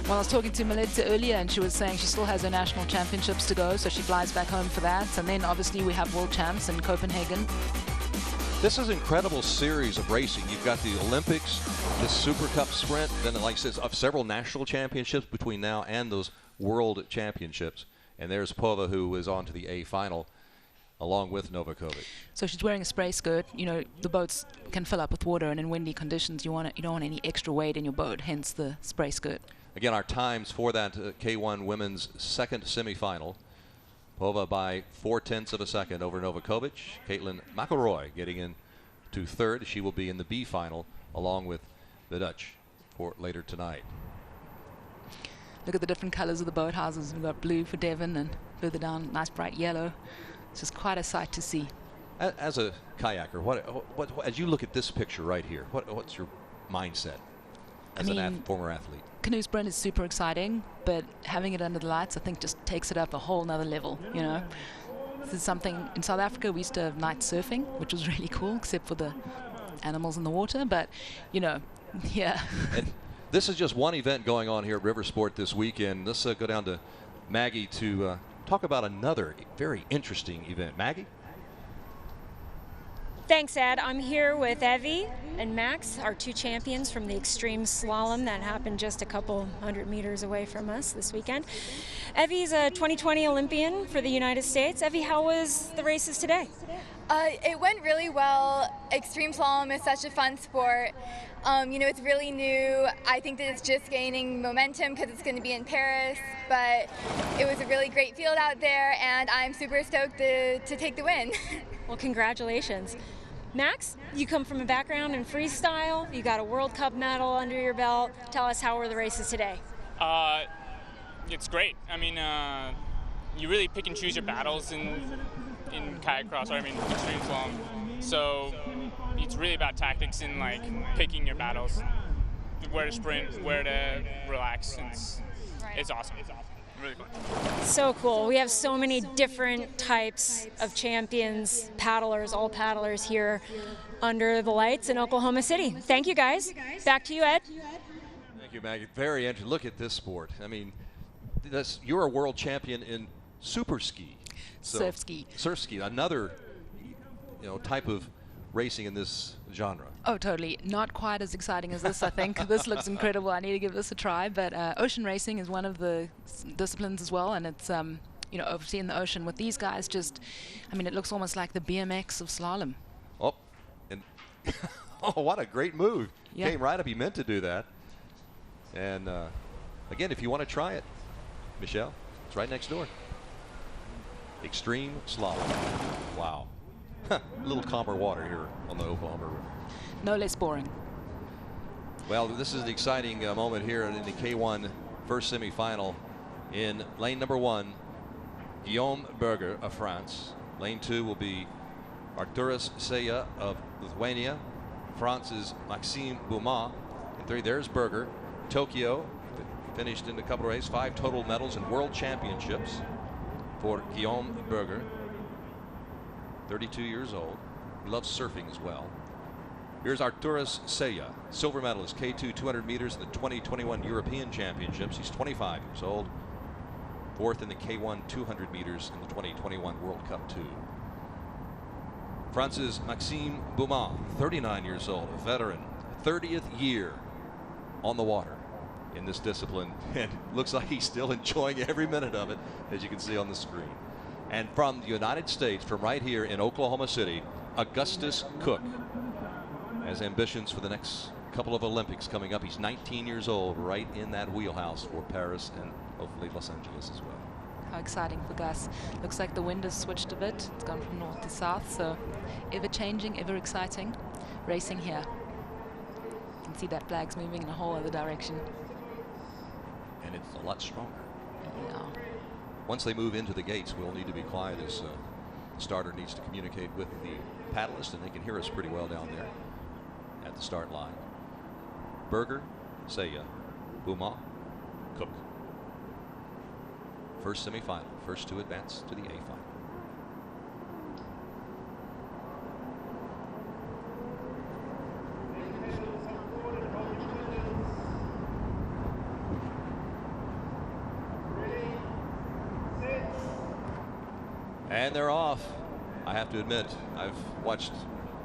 Well, I was talking to Milica earlier, and she was saying she still has her national championships to go, so she flies back home for that. And then obviously we have world champs in Copenhagen. This is an incredible series of racing. You've got the Olympics, this Super Cup sprint, then like I said, several national championships between now and those world championships. And there's Pova, who is on to the A final. along with Novakovic. So she's wearing a spray skirt. You know, the boats can fill up with water, and in windy conditions, you don't want any extra weight in your boat, hence the spray skirt. Again, our times for that K1 women's second semifinal. Pova by 0.4 of a second over Novakovic. Caitlin McElroy getting in to third. She will be in the B final along with the Dutch for later tonight. Look at the different colors of the boathouses. We've got blue for Devon and further down, nice bright yellow. It's just quite a sight to see. As a kayaker, what as you look at this picture right here, what's your mindset as former athlete? Canoe sprint is super exciting, but having it under the lights, I think, just takes it up a whole nother level, you know. This is something, in South Africa, we used to have night surfing, which was really cool, except for the animals in the water, but, you know, yeah. And this is just one event going on here at Riversport this weekend. Let's go down to Maggie to talk about another very interesting event. Maggie? Thanks, Ed. I'm here with Evie and Max, our two champions from the extreme slalom that happened just a couple hundred meters away from us this weekend. Evie's a 2020 Olympian for the United States. Evie, how was the races today? It went really well. Extreme slalom is such a fun sport. You know, it's really new. I think that it's just gaining momentum because it's going to be in Paris, but it was a really great field out there, and I'm super stoked to take the win. Well, congratulations. Max, you come from a background in freestyle. You got a World Cup medal under your belt. Tell us, how were the races today? It's great. I mean, you really pick and choose your battles in kayak cross, or extreme slalom. So it's really about tactics and like picking your battles, where to sprint, where to relax. It's awesome. Really fun. So cool. We have so many different types of champions, paddlers, all paddlers here under the lights in Oklahoma City. Thank you, guys. Back to you, Ed. Thank you, Maggie. Very interesting. Look at this sport. I mean, you're a world champion in super ski. So, surf ski. Surf ski, another type of racing in this genre. Oh, totally. Not quite as exciting as this, I think. This looks incredible. I need to give this a try. But ocean racing is one of the disciplines as well. And it's, overseeing the ocean with these guys it looks almost like the BMX of slalom. Oh, and what a great move. Yeah. Came right up. He meant to do that. And, again, if you want to try it, Michelle, it's right next door. Extreme slalom. Wow. A little calmer water here on the Oklahoma River. No less boring. Well, this is an exciting moment here in the K1 first semifinal. In lane number 1, Guillaume Berger of France. Lane 2 will be Arturas Seya of Lithuania. France's Maxime Beaumont. In 3, there's Berger. Tokyo finished in a couple of races. 5 total medals in world championships for Guillaume Berger. 32 years old. He loves surfing as well. Here's Arturas Seya, silver medalist, K2 200 meters in the 2021 European Championships. He's 25 years old. 4th in the K1 200 meters in the 2021 World Cup 2. France's Maxime Beaumont, 39 years old, a veteran, 30th year on the water in this discipline, and looks like he's still enjoying every minute of it, as you can see on the screen. And from the United States, from right here in Oklahoma City, Augustus Cook has ambitions for the next couple of Olympics coming up. He's 19 years old, right in that wheelhouse for Paris and hopefully Los Angeles as well. How exciting for Gus. Looks like the wind has switched a bit. It's gone from north to south, so ever changing, ever exciting racing here. You can see that flag's moving in a whole other direction. And it's a lot stronger. Yeah. Once they move into the gates, we'll need to be quiet as the starter needs to communicate with the paddlist, and they can hear us pretty well down there at the start line. Berger, Seya, Beaumont, Cook. First semifinal, first to advance to the A final. And they're off. I have to admit, I've watched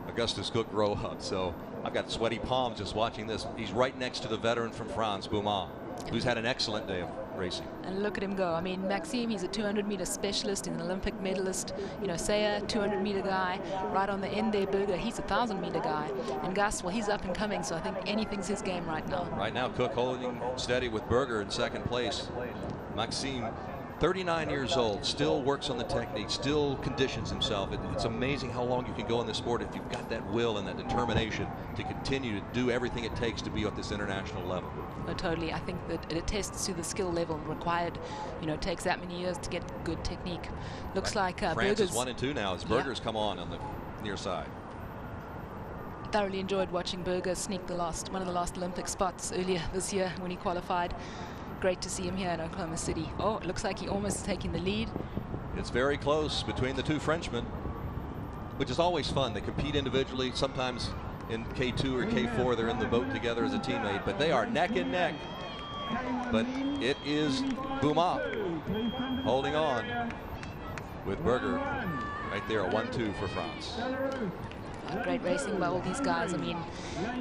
Augustus Cook grow up, so I've got sweaty palms just watching this. He's right next to the veteran from France, Beaumont, who's had an excellent day of racing. And look at him go. I mean, Maxime, he's a 200-meter specialist. He's an Olympic medalist. You know, Saya, 200-meter guy. Right on the end there, Berger, he's a 1,000-meter guy. And Gus, well, he's up and coming, so I think anything's his game right now. Right now, Cook holding steady with Berger in second place. Maxime, 39 years old, still works on the technique, still conditions himself. It's amazing how long you can go in this sport if you've got that will and that determination to continue to do everything it takes to be at this international level. No, totally. I think that it attests to the skill level required. You know, it takes that many years to get good technique. Looks like France Berger's is 1 and 2 now as Berger's come on the near side. Thoroughly enjoyed watching Berger sneak one of the last Olympic spots earlier this year when he qualified. Great to see him here in Oklahoma City. Oh, it looks like he almost taking the lead. It's very close between the two Frenchmen, which is always fun. They compete individually. Sometimes in K2 or K4, they're in the boat together as a teammate, but they are neck and neck. But it is Beaumont holding on with Berger right there, a 1-2 for France. Great racing by all these guys. I mean,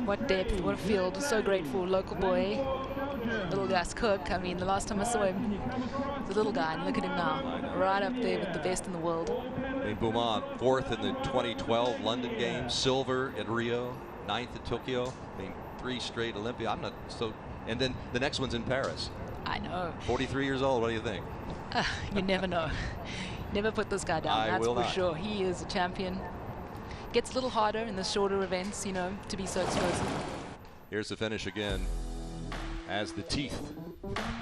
what depth, what a field. So great for local boy, little Gus Cook. I mean, the last time I saw him, the little guy, and look at him now, right up there with the best in the world. I mean, Beaumont, 4th in the 2012 London Games, silver at Rio, 9th at Tokyo. I mean, 3 straight Olympia. I'm not so. And then the next one's in Paris. I know. 43 years old. What do you think? You never know. Never put this guy down. That's for sure. He is a champion. Gets a little harder in the shorter events, you know, to be so explosive. Here's the finish again as the teeth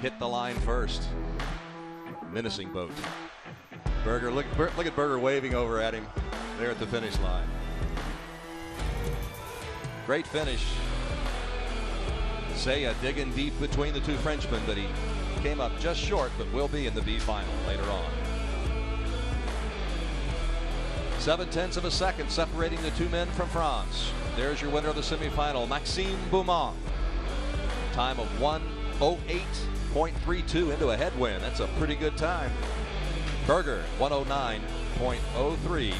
hit the line first. Menacing boat. Berger, look at Berger waving over at him there at the finish line. Great finish. Saya digging deep between the two Frenchmen, but he came up just short, but will be in the B final later on. 0.7 of a second separating the two men from France. There's your winner of the semifinal, Maxime Beaumont. Time of 1:08.32 into a headwind. That's a pretty good time. Berger, 1:09.03.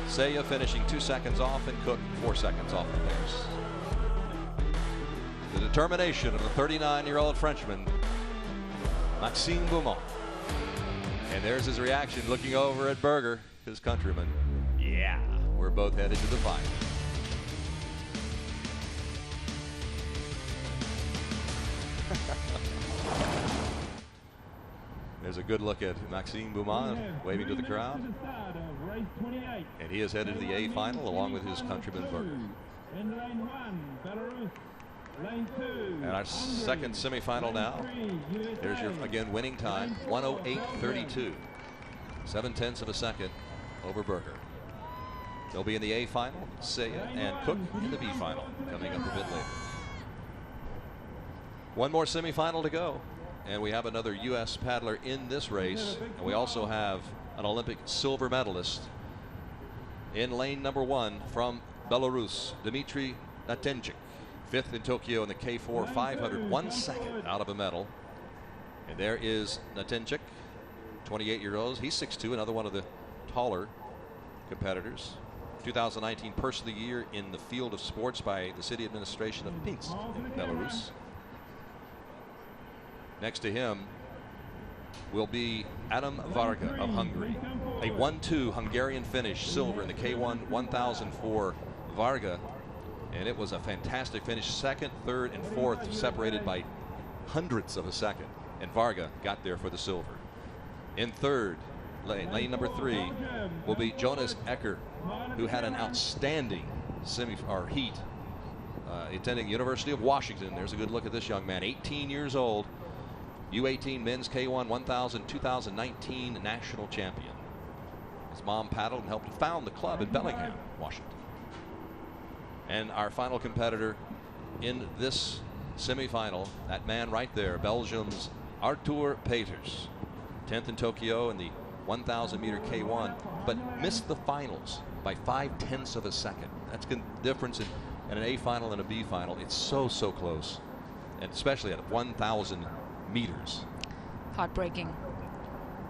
Saya finishing 2 seconds off and Cook 4 seconds off the pace. The determination of the 39-year-old Frenchman, Maxime Beaumont. And there's his reaction looking over at Berger, his countryman. Yeah, we're both headed to the final. There's a good look at Maxime Beaumont waving to the crowd. And he is headed to the A final along with his countryman Berger. And our second semifinal now. There's your, again, winning time, 1:08.32. 0.7 of a second over Berger. They'll be in the A final, Saya and Cook in the B final, coming up a bit later. One more semifinal to go, and we have another U.S. paddler in this race, and we also have an Olympic silver medalist in lane number 1 from Belarus, Dmitry Natenchik. 5th in Tokyo in the K4 500, 1 second out of a medal. And there is Natenchik, 28-year-old. He's 6'2", another one of the taller competitors. 2019 Person of the Year in the field of sports by the city administration of Pinsk in Belarus. Next to him will be Adam Varga of Hungary. A 1-2 Hungarian finish, silver in the K1 1000 for Varga. And it was a fantastic finish. 2nd, 3rd, and 4th separated by hundredths of a second. And Varga got there for the silver. In 3rd, lane number 3, will be Jonas Ecker, who had an outstanding heat attending the University of Washington. There's a good look at this young man, 18 years old. U18 men's K1 1000 2019 national champion. His mom paddled and helped found the club in Bellingham, Washington. And our final competitor in this semifinal, that man right there, Belgium's Arthur Peters. 10th in Tokyo in the 1,000-meter K1, but missed the finals by 0.5 of a second. That's the difference in an A final and a B final. It's so close, and especially at 1,000 meters. Heartbreaking.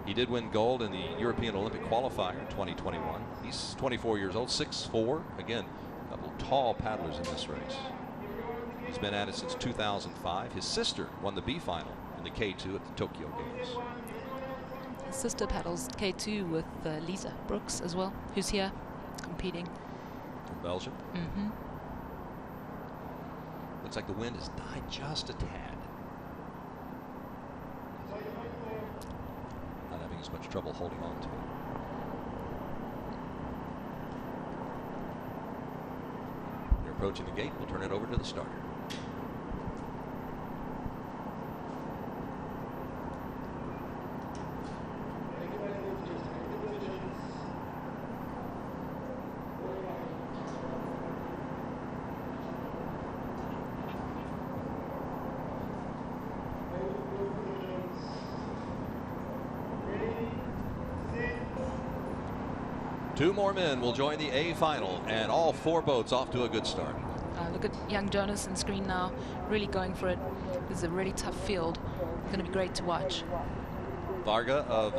He did win gold in the European Olympic qualifier in 2021. He's 24 years old, 6'4". Again, a couple tall paddlers in this race. He's been at it since 2005. His sister won the B final in the K2 at the Tokyo Games. His sister paddles K2 with Lisa Brooks as well, who's here competing. From Belgium. Mm-hmm. Looks like the wind has died just a tad. Not having as much trouble holding on to it. They're approaching the gate. We'll turn it over to the starter. Two more men will join the A final, and all four boats off to a good start. Look at young Jonas on screen now, really going for it. This is a really tough field. Going to be great to watch. Varga of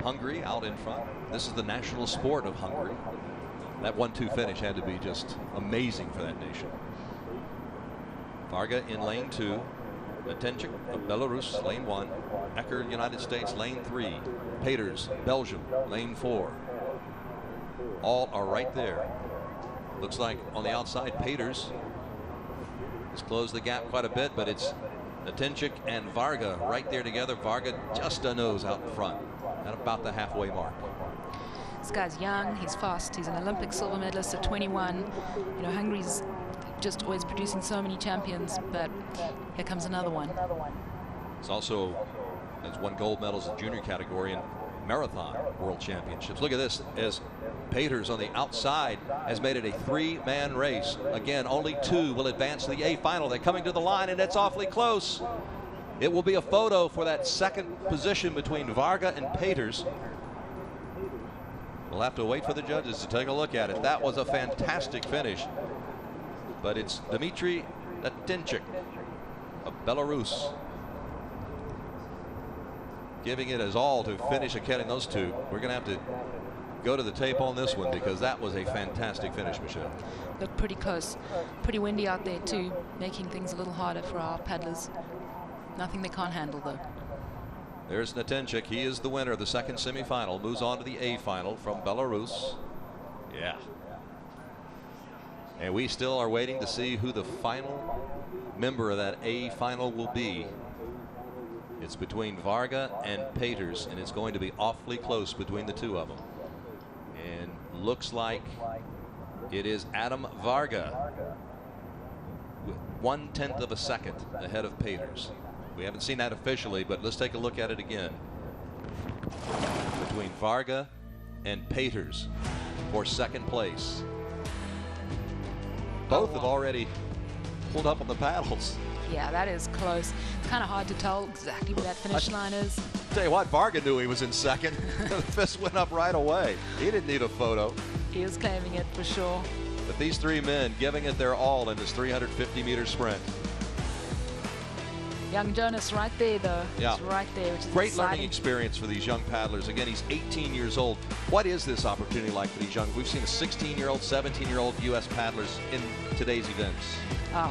Hungary out in front. This is the national sport of Hungary. That 1-2 finish had to be just amazing for that nation. Varga in lane 2. Natenchik of Belarus, lane 1. Ecker, United States, lane 3. Peters, Belgium, lane 4. All are right there. Looks like on the outside, Peters has closed the gap quite a bit, but it's Natenchik and Varga right there together. Varga just a nose out in front at about the halfway mark. This guy's young, he's fast, he's an Olympic silver medalist at 21. You know, Hungary's just always producing so many champions, but here comes another one. It's also has won gold medals in junior category in marathon world championships. Look at this, as Peters on the outside has made it a 3-man race. Again, only 2 will advance to the A final. They're coming to the line, and it's awfully close. It will be a photo for that second position between Varga and Peters. We'll have to wait for the judges to take a look at it. That was a fantastic finish. But it's Dmitry Natenchik of Belarus giving it his all to finish ahead in those two. We're going to have to go to the tape on this one because that was a fantastic finish, Michelle. Looked pretty close. Pretty windy out there too, making things a little harder for our paddlers. Nothing they can't handle though. There's Natenchik. He is the winner of the second semifinal. Moves on to the A final from Belarus. Yeah. And we still are waiting to see who the final member of that A final will be. It's between Varga and Peters, and it's going to be awfully close between the two of them. And looks like it is Adam Varga with 1/10 of a second ahead of Peters. We haven't seen that officially, but let's take a look at it again. Between Varga and Peters for second place. Both have already pulled up on the paddles. Yeah, that is close. It's kind of hard to tell exactly where that finish line is. Tell you what, Varga knew he was in second. The fist went up right away. He didn't need a photo. He is claiming it for sure. But these three men giving it their all in this 350-meter sprint. Young Jonas right there, though. Yeah. He's right there, which is great exciting. learning experience for these young paddlers. Again, he's 18 years old. What is this opportunity like for these young? We've seen a 16-year-old, 17-year-old U.S. paddlers in today's events.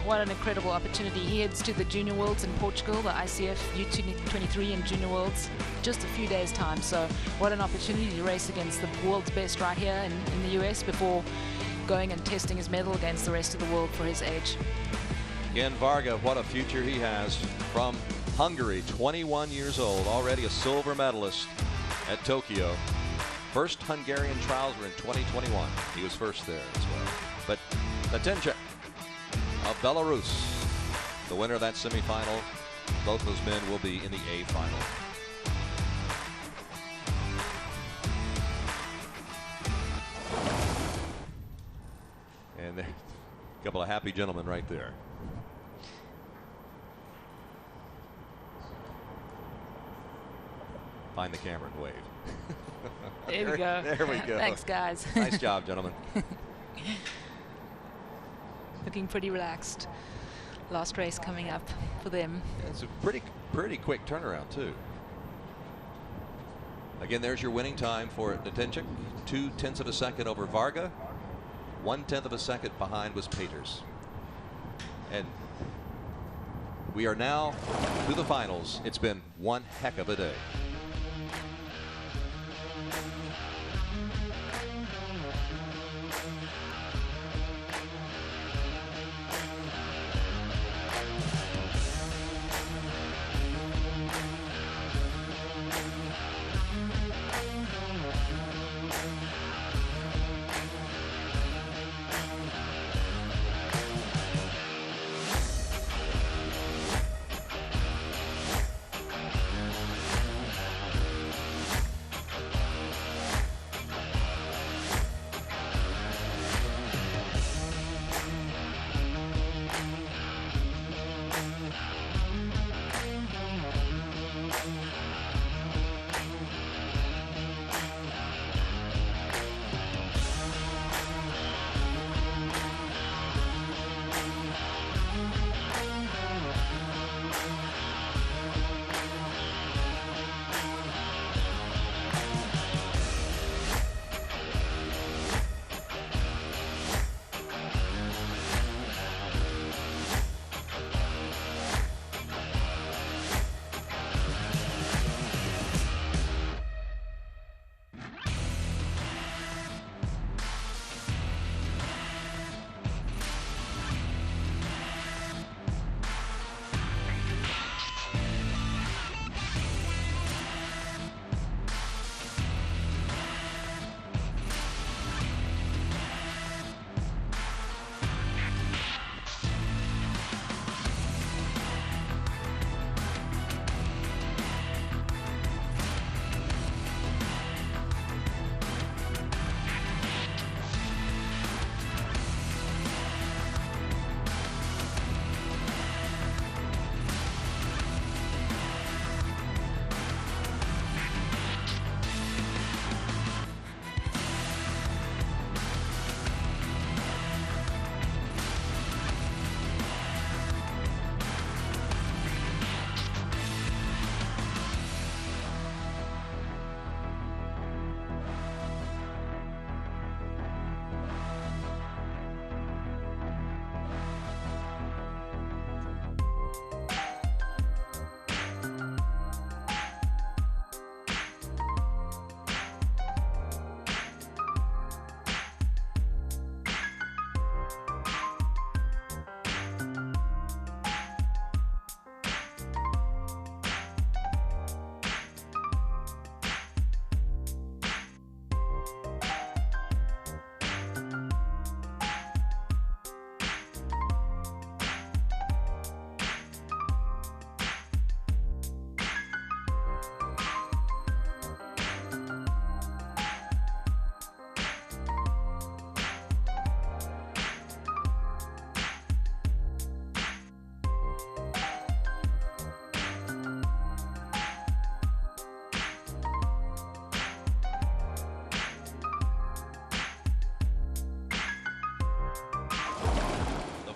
What an incredible opportunity. He heads to the Junior Worlds in Portugal, the ICF U23 and Junior Worlds, just a few days' time. So what an opportunity to race against the world's best right here in the U.S. before going and testing his medal against the rest of the world for his age. Again, Varga, what a future he has from Hungary, 21 years old, already a silver medalist at Tokyo. First Hungarian trials were in 2021. He was first there as well. But Natenchik of Belarus, the winner of that semifinal. Both those men will be in the A final. And there, a couple of happy gentlemen right there. Find the camera and wave. There we go. There we go. Thanks, guys. Nice job, gentlemen. Looking pretty relaxed. Last race coming up for them. Yeah, it's a pretty quick turnaround too. Again, there's your winning time for Natenchik. 0.2 of a second over Varga. 1/10 of a second behind was Peters. And we are now to the finals. It's been one heck of a day.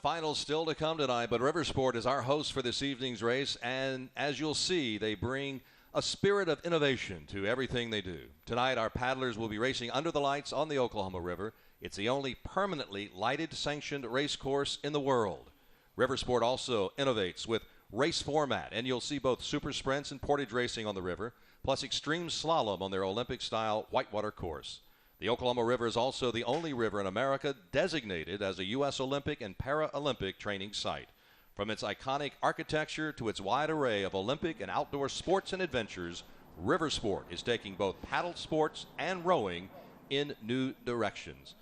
Finals still to come tonight, but Riversport is our host for this evening's race, and as you'll see, they bring a spirit of innovation to everything they do. Tonight, our paddlers will be racing under the lights on the Oklahoma River. It's the only permanently lighted sanctioned race course in the world. Riversport also innovates with race format, and you'll see both super sprints and portage racing on the river, plus extreme slalom on their Olympic-style whitewater course. The Oklahoma River is also the only river in America designated as a U.S. Olympic and Paralympic training site. From its iconic architecture to its wide array of Olympic and outdoor sports and adventures, Riversport is taking both paddle sports and rowing in new directions.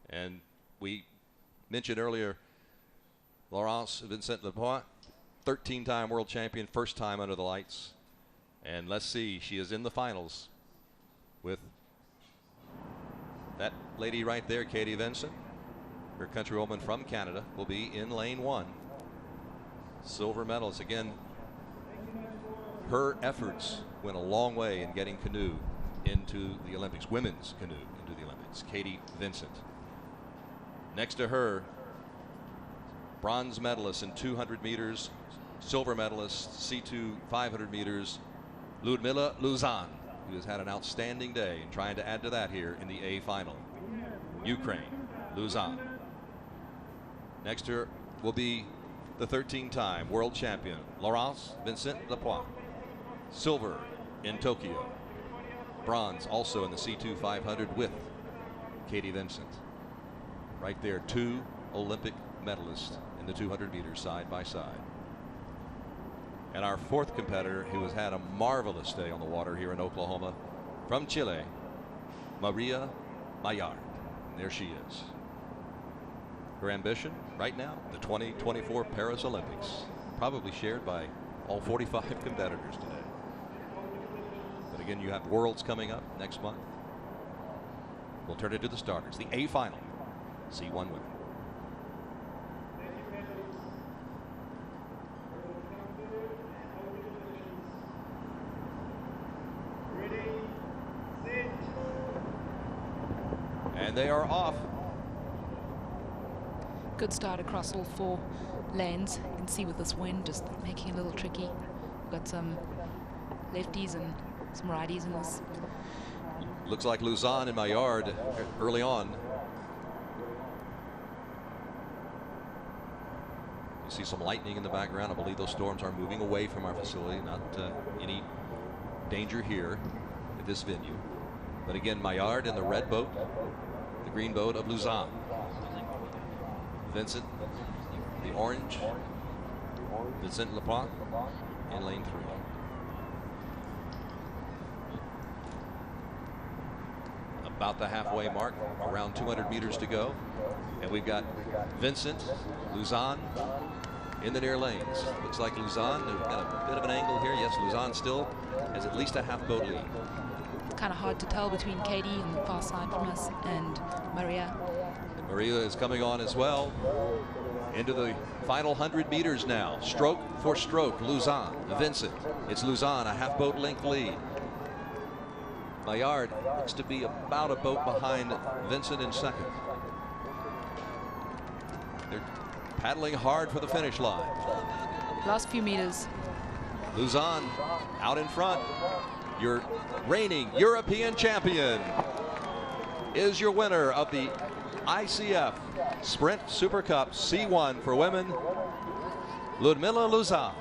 And we mentioned earlier Laurence Vincent-Lepoint, 13-time world champion, first time under the lights. And let's see, she is in the finals with that lady right there, Katie Vincent. Her countrywoman from Canada will be in lane one. Silver medalist. Again, her efforts went a long way in getting canoe into the Olympics, women's canoe into the Olympics. Katie Vincent. Next to her, bronze medalist in 200 meters, silver medalist, C2 500 meters, Ludmila Luzan, who has had an outstanding day and trying to add to that here in the A final. Ukraine, Luzan. Next to her will be the 13-time world champion, Laurence Vincent Lapointe. Silver in Tokyo. Bronze also in the C2 500 with Katie Vincent. Right there, 2 Olympic medalists in the 200 meters side by side. And our 4th competitor, who has had a marvelous day on the water here in Oklahoma, from Chile, Maria Maillard. And there she is. Her ambition right now, the 2024 Paris Olympics, probably shared by all 45 competitors today. But again, you have Worlds coming up next month. We'll turn it to the starters. The A final, C1 women. And they are off. Good start across all 4 lanes. You can see with this wind just making it a little tricky. We've got some lefties and some righties in this. Looks like Luzon and Maillard early on. You see some lightning in the background. I believe those storms are moving away from our facility. Not any danger here at this venue. But again, Maillard in the red boat, the green boat of Luzon. Vincent, the orange. Vincent Lapointe in lane 3. About the halfway mark, around 200 meters to go. And we've got Vincent, Luzon in the near lanes. Looks like Luzon, we've got a bit of an angle here. Yes, Luzon still has at least a half boat lead. Kind of hard to tell between Katie on the far side from us and Maria. And Maria is coming on as well. Into the final 100 meters now. Stroke for stroke, Luzon, Vincent. It's Luzon, a half boat length lead. Maillard looks to be about a boat behind Vincent in second. They're paddling hard for the finish line. Last few meters. Luzon out in front. Your reigning European champion is your winner of the ICF Sprint Super Cup C1 for women, Ludmila Luzon.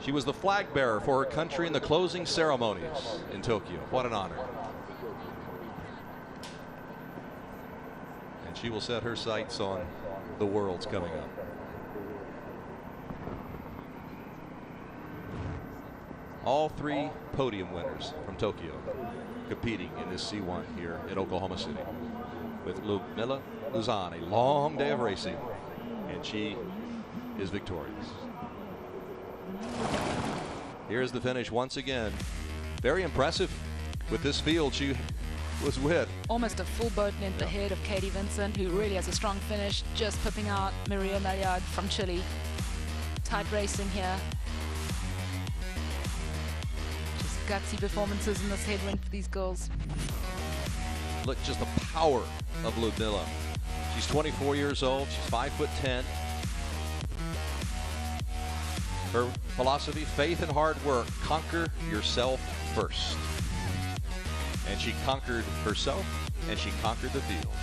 She was the flag bearer for her country in the closing ceremonies in Tokyo. What an honor. And she will set her sights on the Worlds coming up. All 3 podium winners from Tokyo competing in this C1 here at Oklahoma City. With Ludmila Luzon, a long day of racing, and she is victorious. Here's the finish once again. Very impressive with this field she was with. Almost a full boat length ahead of Katie Vincent, who really has a strong finish, just pipping out Maria Maillard from Chile. Tight racing here. Just gutsy performances in this headwind for these girls. Look, just the power of Ludmila. She's 24 years old. She's 5'10". Her philosophy, faith and hard work. Conquer yourself first. And she conquered herself, and she conquered the field.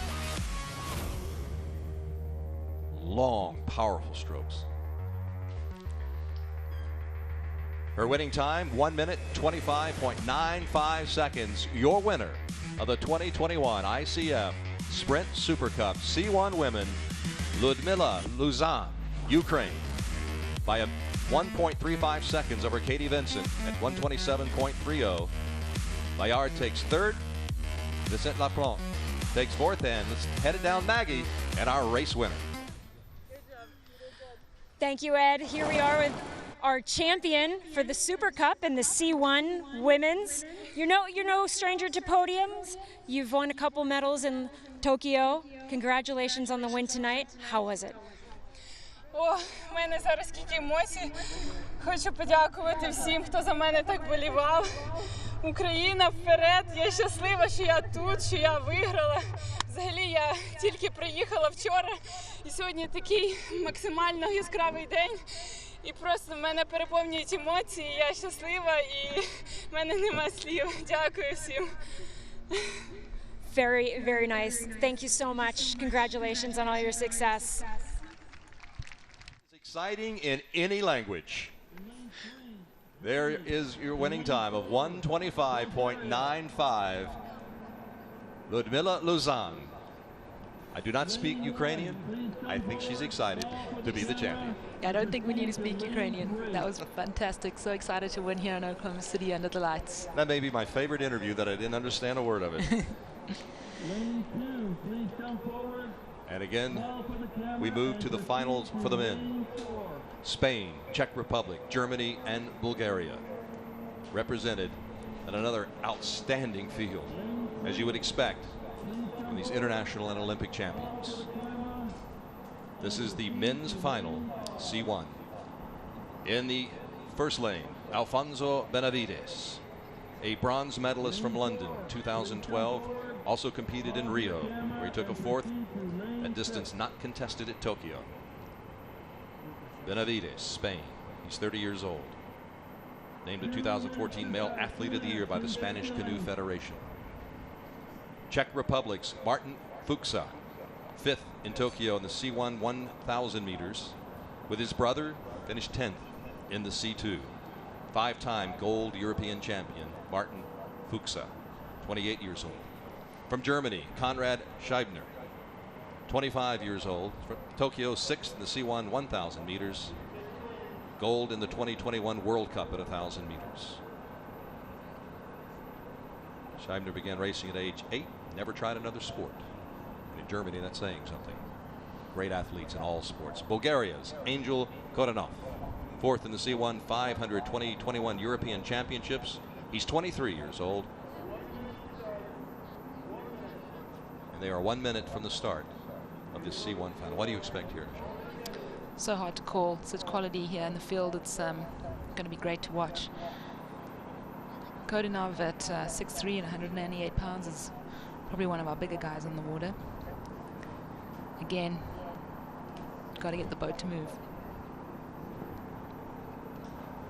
Long, powerful strokes. Her winning time, 1 minute, 25.95 seconds. Your winner of the 2021 ICF Sprint Super Cup C1 Women, Ludmila Luzon, Ukraine, by a 1.35 seconds over Katie Vincent at 127.30. Maillard takes 3rd. Vincent Lapointe takes 4th, and let's head it down Maggie and our race winner. Thank you, Ed. Here we are with our champion for the Super Cup and the C1 Women's. You're no stranger to podiums. You've won a couple medals in Tokyo. Congratulations on the win tonight. How was it? О, в мене зараз скільки емоцій. Хочу подякувати всім, хто за мене так болівав. Україна вперед. Я щаслива, що я тут, що я виграла. Взагалі я тільки приїхала вчора, і сьогодні такий максимально яскравий день. І просто мене переповнюють емоції. Я щаслива, і в мене нема слів. Дякую всім. Very, very nice. Thank you so much. Congratulations on all your success. Exciting in any language. There is your winning time of 1:25.95. Ludmila Luzan. I do not speak Ukrainian. I think she's excited to be the champion. I don't think we need to speak Ukrainian. That was fantastic. So excited to win here in Oklahoma City under the lights. That may be my favorite interview that I didn't understand a word of it. And again, we move to the finals for the men. Spain, Czech Republic, Germany, and Bulgaria represented in another outstanding field, as you would expect from these international and Olympic champions. This is the men's final, C1. In the first lane, Alfonso Benavides, a bronze medalist from London 2012, also competed in Rio, where he took a fourth at distance not contested at Tokyo. Benavides, Spain. He's 30 years old. Named a 2014 Male Athlete of the Year by the Spanish Canoe Federation. Czech Republic's Martin Fuchsa, 5th in Tokyo in the C1 1,000 meters, with his brother finished 10th in the C2. 5-time gold European champion Martin Fuchsa, 28 years old. From Germany, Konrad Scheibner, 25 years old. From Tokyo, 6th in the C1 1,000 meters. Gold in the 2021 World Cup at 1,000 meters. Scheibner began racing at age 8, never tried another sport. And in Germany, that's saying something. Great athletes in all sports. Bulgaria's Angel Kodanov, 4th in the C1 500 2021 European Championships. He's 23 years old. And they are 1 minute from the start of this C1 final. What do you expect here? So hard to call. Such quality here in the field. It's going to be great to watch. Kodanov at 6'3" and 198 pounds is probably one of our bigger guys on the water. Again, got to get the boat to move.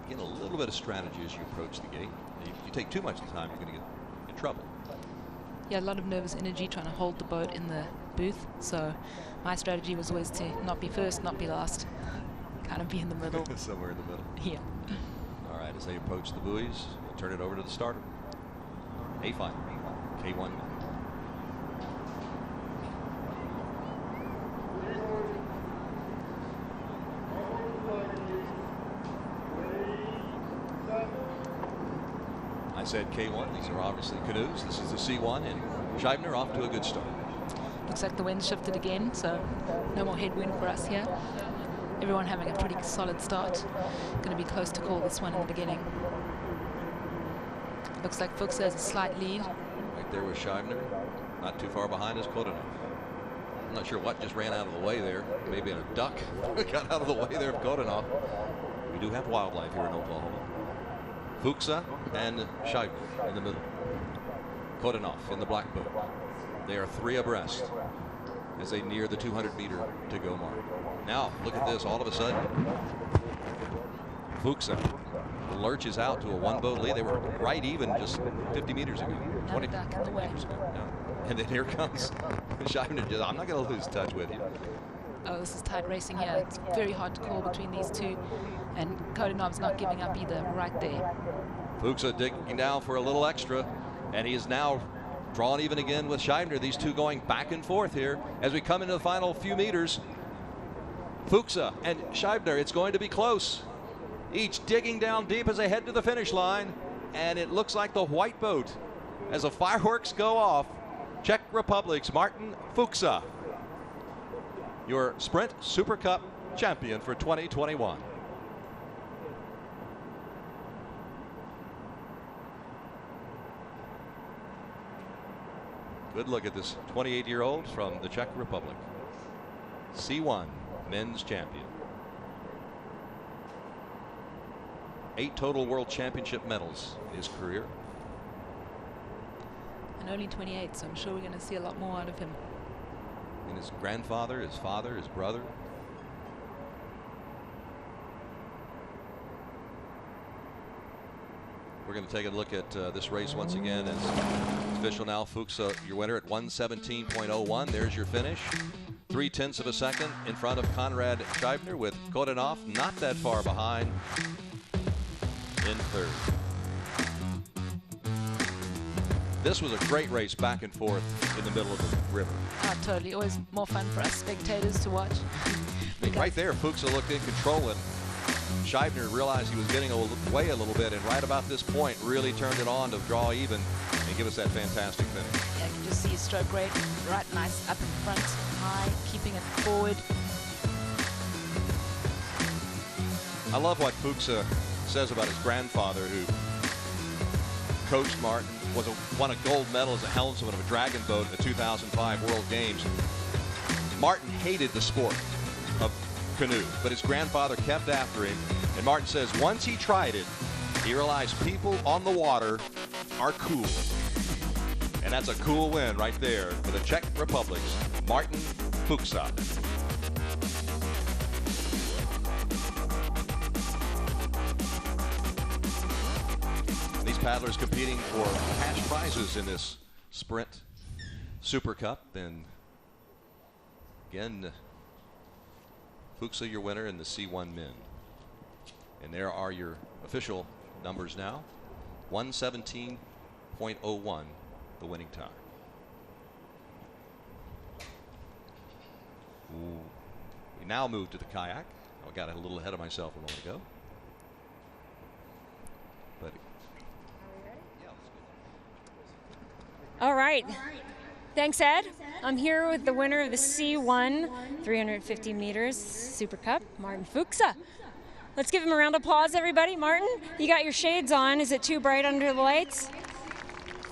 Get a little bit of strategy as you approach the gate. If you take too much time, you're going to get in trouble. Yeah, a lot of nervous energy trying to hold the boat in the booth. So my strategy was always to not be first, not be last, kind of be in the middle. Somewhere in the middle. Yeah. All right, as they approach the buoys, we'll turn it over to the starter. A final, K1. I said K1. These are obviously canoes. This is the C1, and Scheibner off to a good start. Looks like the wind shifted again, so no more headwind for us here. Everyone having a pretty solid start. Going to be close to call this one in the beginning. Looks like Fuchsa has a slight lead. Right there with Scheibner. Not too far behind is Kodanov. I'm not sure what just ran out of the way there. Maybe a duck got out of the way there of Kodanov. We do have wildlife here in Oklahoma. Fuchsa and Scheibner in the middle. Kodanov in the black boat. They are 3 abreast as they near the 200-meter to-go mark. Now, look at this. All of a sudden, Fuchsa lurches out to a 1-boat lead. They were right even just 50 meters ago. 20 meters ago. Yeah. And then here comes Scheibner. I'm not going to lose touch with you. Oh, this is tight racing here. It's very hard to call between these two. And Kodanov's not giving up either, right there. Fuchsa digging down for a little extra. And he is now drawn even again with Scheibner. These two going back and forth here as we come into the final few meters. Fuchsa and Scheibner, it's going to be close. Each digging down deep as they head to the finish line. And it looks like the white boat as the fireworks go off. Czech Republic's Martin Fuchsa, your Sprint Super Cup champion for 2021. Good look at this 28-year-old from the Czech Republic. C1 men's champion. 8 total world championship medals in his career. And only 28, so I'm sure we're going to see a lot more out of him. And his grandfather, his father, his brother. We're going to take a look at this race once again. It's official now. Fuchsa, your winner at 1:17.01. There's your finish. 3/10 of a second in front of Konrad Scheibner, with Kodenov not that far behind in third. This was a great race back and forth in the middle of the river. Oh, totally. Always more fun for us spectators to watch. I mean, right there, Fuchs looked in control, and Scheibner realized he was getting away a little bit, and right about this point really turned it on to draw even and give us that fantastic finish. Yeah, you can just see his stroke rate right nice up in front, high, keeping it forward. I love what Fuchs says about his grandfather, who coached Martin, won a gold medal as a helmsman of a dragon boat in the 2005 World Games. Martin hated the sport of canoe, but his grandfather kept after him, and Martin says once he tried it, he realized people on the water are cool. And that's a cool win right there for the Czech Republic's Martin Fuchs. These paddlers competing for cash prizes in this Sprint Super Cup, and again, Fuchs, your winner in the C1 men. And there are your official numbers now. 1:17.01, the winning time. Ooh. We now move to the kayak. I got a little ahead of myself a moment ago. But All right. Thanks, Ed. I'm here with the winner of the C1 350 meters Super Cup, Martin Fuchs. Let's give him a round of applause, everybody. Martin, you got your shades on. Is it too bright under the lights?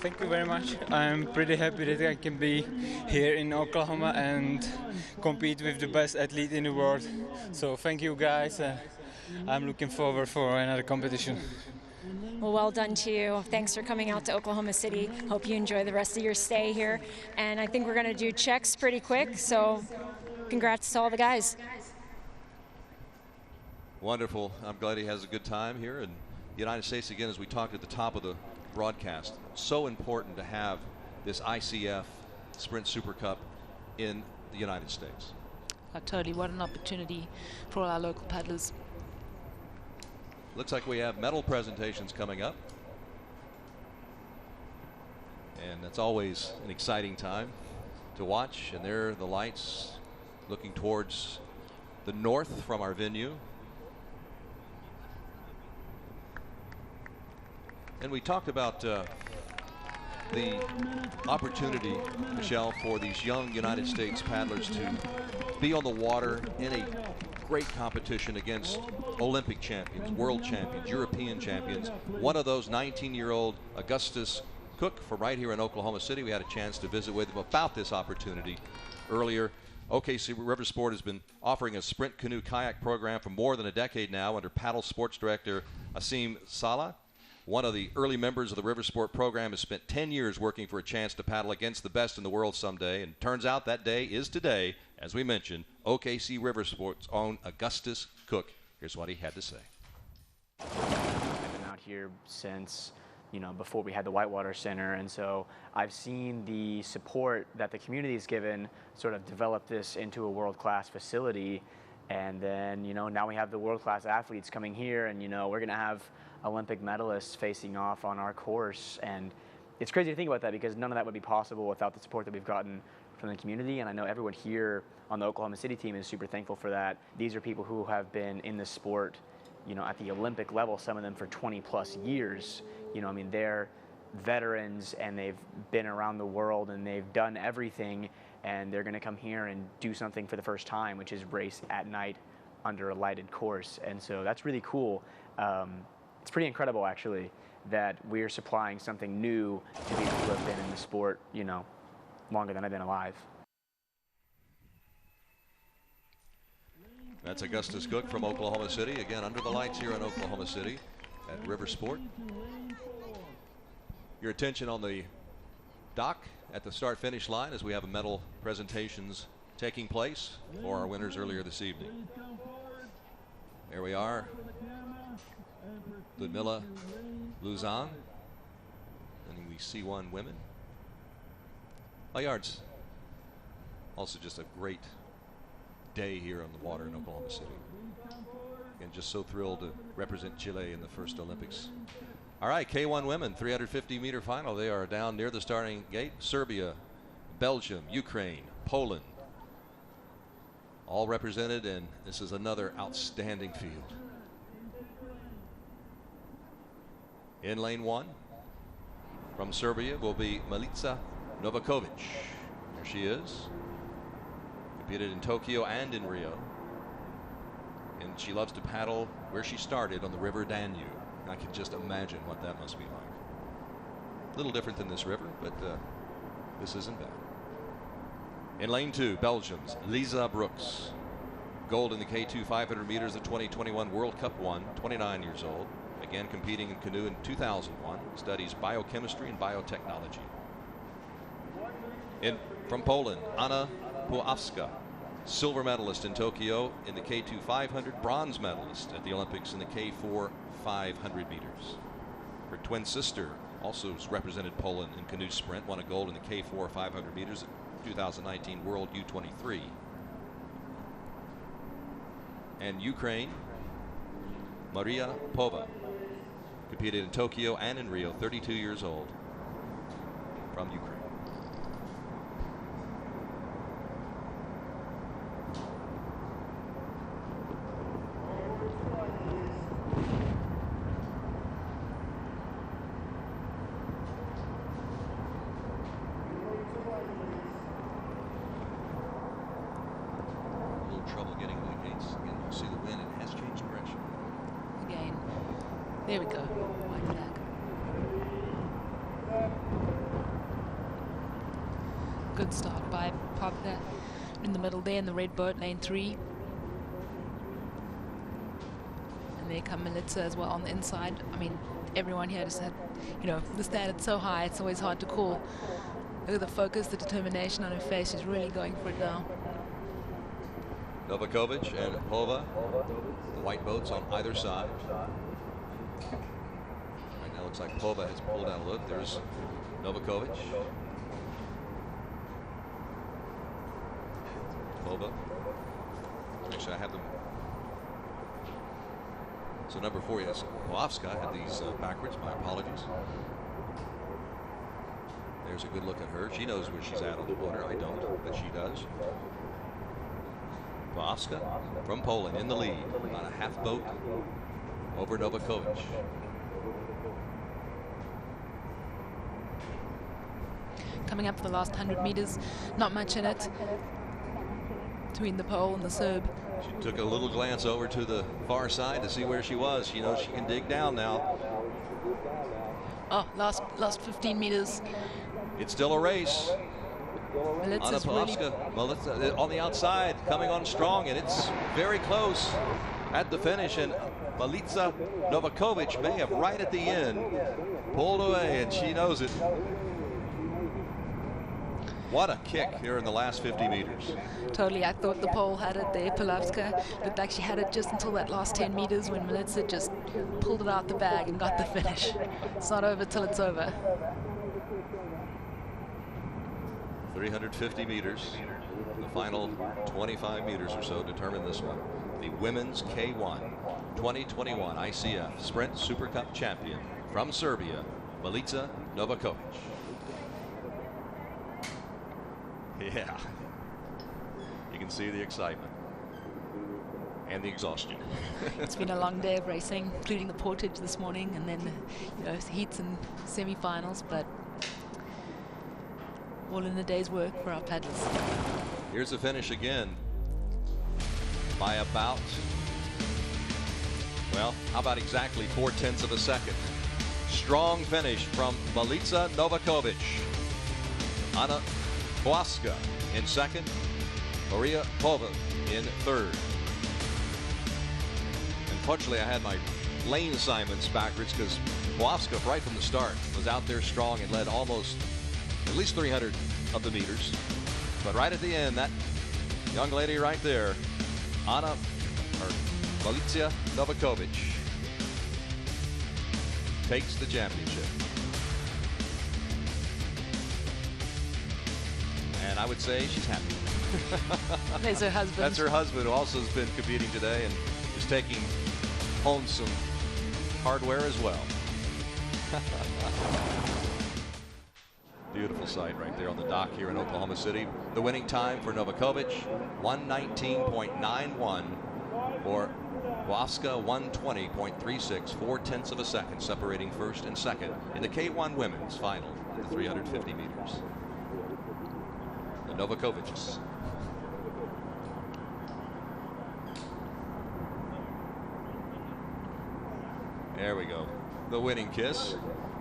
Thank you very much. I'm pretty happy that I can be here in Oklahoma and compete with the best athlete in the world. So thank you, guys. I'm looking forward for another competition. Well, well done to you. Thanks for coming out to Oklahoma City. Hope you enjoy the rest of your stay here. And I think we're going to do checks pretty quick, so congrats to all the guys. wonderful. I'm glad he has a good time here in the United States. Again, as we talked at the top of the broadcast, so important to have this ICF Sprint Super Cup in the United States. Totally, what an opportunity for all our local paddlers. Looks like we have medal presentations coming up, and that's always an exciting time to watch. And there are the lights looking towards the north from our venue. And we talked about the opportunity, Michelle, for these young United States paddlers to be on the water in a great competition against Olympic champions, world champions, European champions. One of those 19-year-old Augustus Cook from right here in Oklahoma City. We had a chance to visit with him about this opportunity earlier. OKC River Sport has been offering a sprint canoe kayak program for more than a decade now under paddle sports director Asim Salah. One of the early members of the River Sport program has spent 10 years working for a chance to paddle against the best in the world someday, and turns out that day is today. As we mentioned, OKC River Sport's own Augustus Cook. Here's what he had to say. I've been out here since, before we had the Whitewater Center, and so I've seen the support that the community has given sort of develop this into a world-class facility. And then, now we have the world-class athletes coming here, and, we're going to have Olympic medalists facing off on our course. And it's crazy to think about that because none of that would be possible without the support that we've gotten from the community. And I know everyone here on the Oklahoma City team is super thankful for that. These are people who have been in the sport, at the Olympic level, some of them for 20 plus years. They're veterans and they've been around the world and they've done everything, and they're going to come here and do something for the first time, which is race at night under a lighted course. And so that's really cool. It's pretty incredible, actually, that we're supplying something new to people who have been in the sport, longer than I've been alive. That's Augustus Cook from Oklahoma City, again under the lights here in Oklahoma City at River Sport. Your attention on the dock at the start-finish line as we have medal presentations taking place for our winners earlier this evening. There we are. Ludmila Luzon and the C1 women. Yards, also just a great day here on the water in Oklahoma City. And just so thrilled to represent Chile in the first Olympics. All right, K1 women 350-meter final. They are down near the starting gate. Serbia, Belgium, Ukraine, Poland, all represented, and this is another outstanding field. In lane 1 from Serbia will be Milica Novakovic. There she is. Competed in Tokyo and in Rio. And she loves to paddle where she started on the river Danube. I can just imagine what that must be like. A little different than this river, but this isn't bad. In lane 2, Belgium's Lisa Brooks. Gold in the K2 500 meters, the 2021 World Cup won, 29 years old. Again competing in canoe in 2001. Studies biochemistry and biotechnology. From Poland, Anna Puławska. Silver medalist in Tokyo in the K2 500, bronze medalist at the Olympics in the K4 500 meters. Her twin sister also represented Poland in canoe sprint, won a gold in the K4 500 meters at 2019 World U23. And Ukraine, Maria Pova, competed in Tokyo and in Rio, 32 years old, from Ukraine. There we go. White flag. Good start by Pavka in the middle there in the red boat, lane 3. And there come Milica as well on the inside. I mean, everyone here just had, you know, the standard so high, it's always hard to call. Look at the focus, the determination on her face. She's really going for it now. Novakovic and Pova, the white boats on either side. Right now looks like Pova has pulled out a look. There's Novakovic. Pova. Actually, I have them. So number 4, yes, Puławska had these backwards. My apologies. There's a good look at her. She knows where she's at on the water. I don't, but she does. Puławska from Poland in the lead on a half boat over Novakovic. Coming up for the last 100 meters, not much in it between the pole and the Serb. She took a little glance over to the far side to see where she was. She knows she can dig down now. Oh, last 15 meters. It's still a race. Milica's Milica on the outside, coming on strong, and it's very close at the finish. And Milica Novakovic may have right at the end pulled away, and she knows it. What a kick here in the last 50 meters. Totally, I thought the pole had it there. Puławska looked like she had it just until that last 10 meters when Milica just pulled it out the bag and got the finish. It's not over till it's over. 350 meters. The final 25 meters or so determine this one. The women's K1 2021 ICF Sprint Super Cup champion from Serbia, Milica Novakovic. Yeah, you can see the excitement and the exhaustion. It's been a long day of racing, including the Portage this morning, and then heats and semi-finals, but all in a day's work for our paddlers. Here's the finish again by about, well, how about exactly 0.4 of a second. Strong finish from Milica Novakovic. Anna Puławska in second, Maria Pova in third. Unfortunately, I had my lane assignments backwards because Puławska right from the start was out there strong and led almost at least 300 of the meters. But right at the end, that young lady right there, Milica Novakovic, takes the championship. And I would say she's happy. There's her husband. That's her husband, who also has been competing today and is taking home some hardware as well. Beautiful sight right there on the dock here in Oklahoma City. The winning time for Novakovic, 1:19.91. For Waska, 1:20.36, 4/10 of a second separating first and second in the K1 women's final at the 350 meters. The Novakovics. There we go. The winning kiss.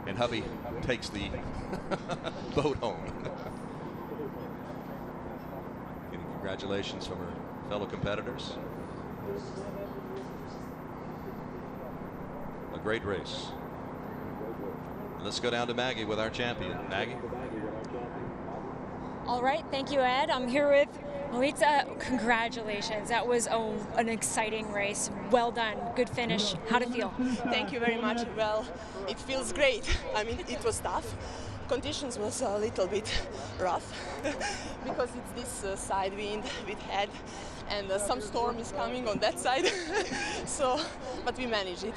And hubby takes the boat home. Getting congratulations from her fellow competitors. A great race. Let's go down to Maggie with our champion. Maggie? All right, thank you, Ed. I'm here with Melita. Congratulations. That was an exciting race. Well done. Good finish. How'd it feel? Thank you very much. Well, it feels great. I mean, it was tough. Conditions was a little bit rough because it's this side wind with head, and some storm is coming on that side. So, but we managed it.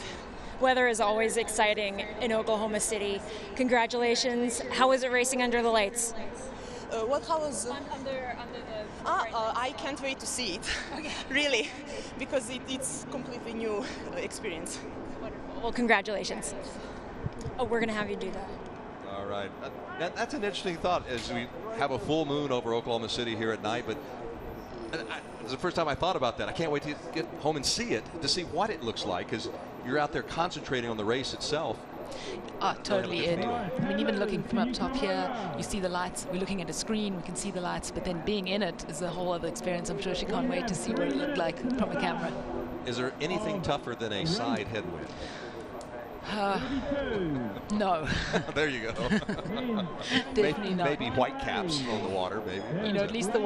Weather is always exciting in Oklahoma City. Congratulations. How was it racing under the lights? How was under the I can't wait to see it. Okay. Really, because it's completely new experience. Wonderful. Well, congratulations. Oh, we're gonna have you do that. All right. That's an interesting thought as we have a full moon over Oklahoma City here at night, but it's the first time I thought about that. I can't wait to get home and see it, to see what it looks like, because you're out there concentrating on the race itself. Totally, Ed. I mean, even looking from up top here, you see the lights. We're looking at a screen, we can see the lights, but then being in it is a whole other experience. I'm sure she can't wait to see what it looked like from a camera. Is there anything tougher than a side headwind? No. There you go. Definitely not. Maybe white caps on the water, maybe. You know, at least the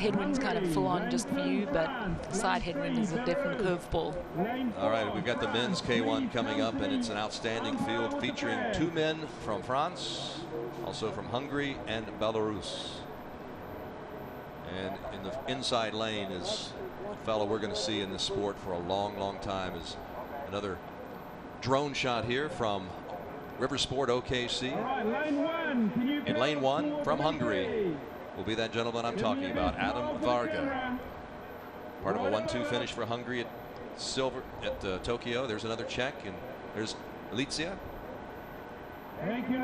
headwind's kind of full on just for you, but the side headwind is a definite curveball. All right, we've got the men's K1 coming up, and it's an outstanding field featuring 2 men from France, also from Hungary and Belarus. And in the inside lane is a fellow we're going to see in this sport for a long, long time. Is another drone shot here from River Sport OKC. In lane 1 from Hungary will be that gentleman I'm talking about, Adam Varga. Part of a 1-2 finish for Hungary at silver at Tokyo. There's another Czech, and there's Alicia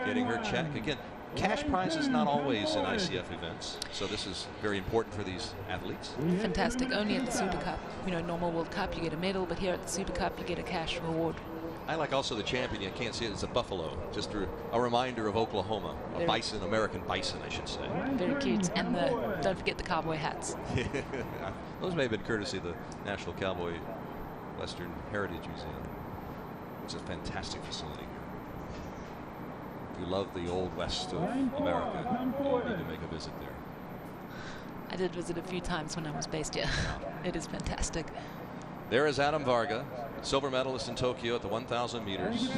getting her Czech. Again, cash prizes not always in ICF events, so this is very important for these athletes. Fantastic. Only at the Super Cup. You know, normal World Cup you get a medal, but here at the Super Cup you get a cash reward. I like also the champion. I can't see it as a buffalo, just a reminder of Oklahoma, a bison, American bison, I should say. Very cute, and don't forget the cowboy hats. Those may have been courtesy of the National Cowboy Western Heritage Museum. It's a fantastic facility. If you love the old west of America, you need to make a visit there. I did visit a few times when I was based here. It is fantastic. There is Adam Varga, silver medalist in Tokyo at the 1,000 meters.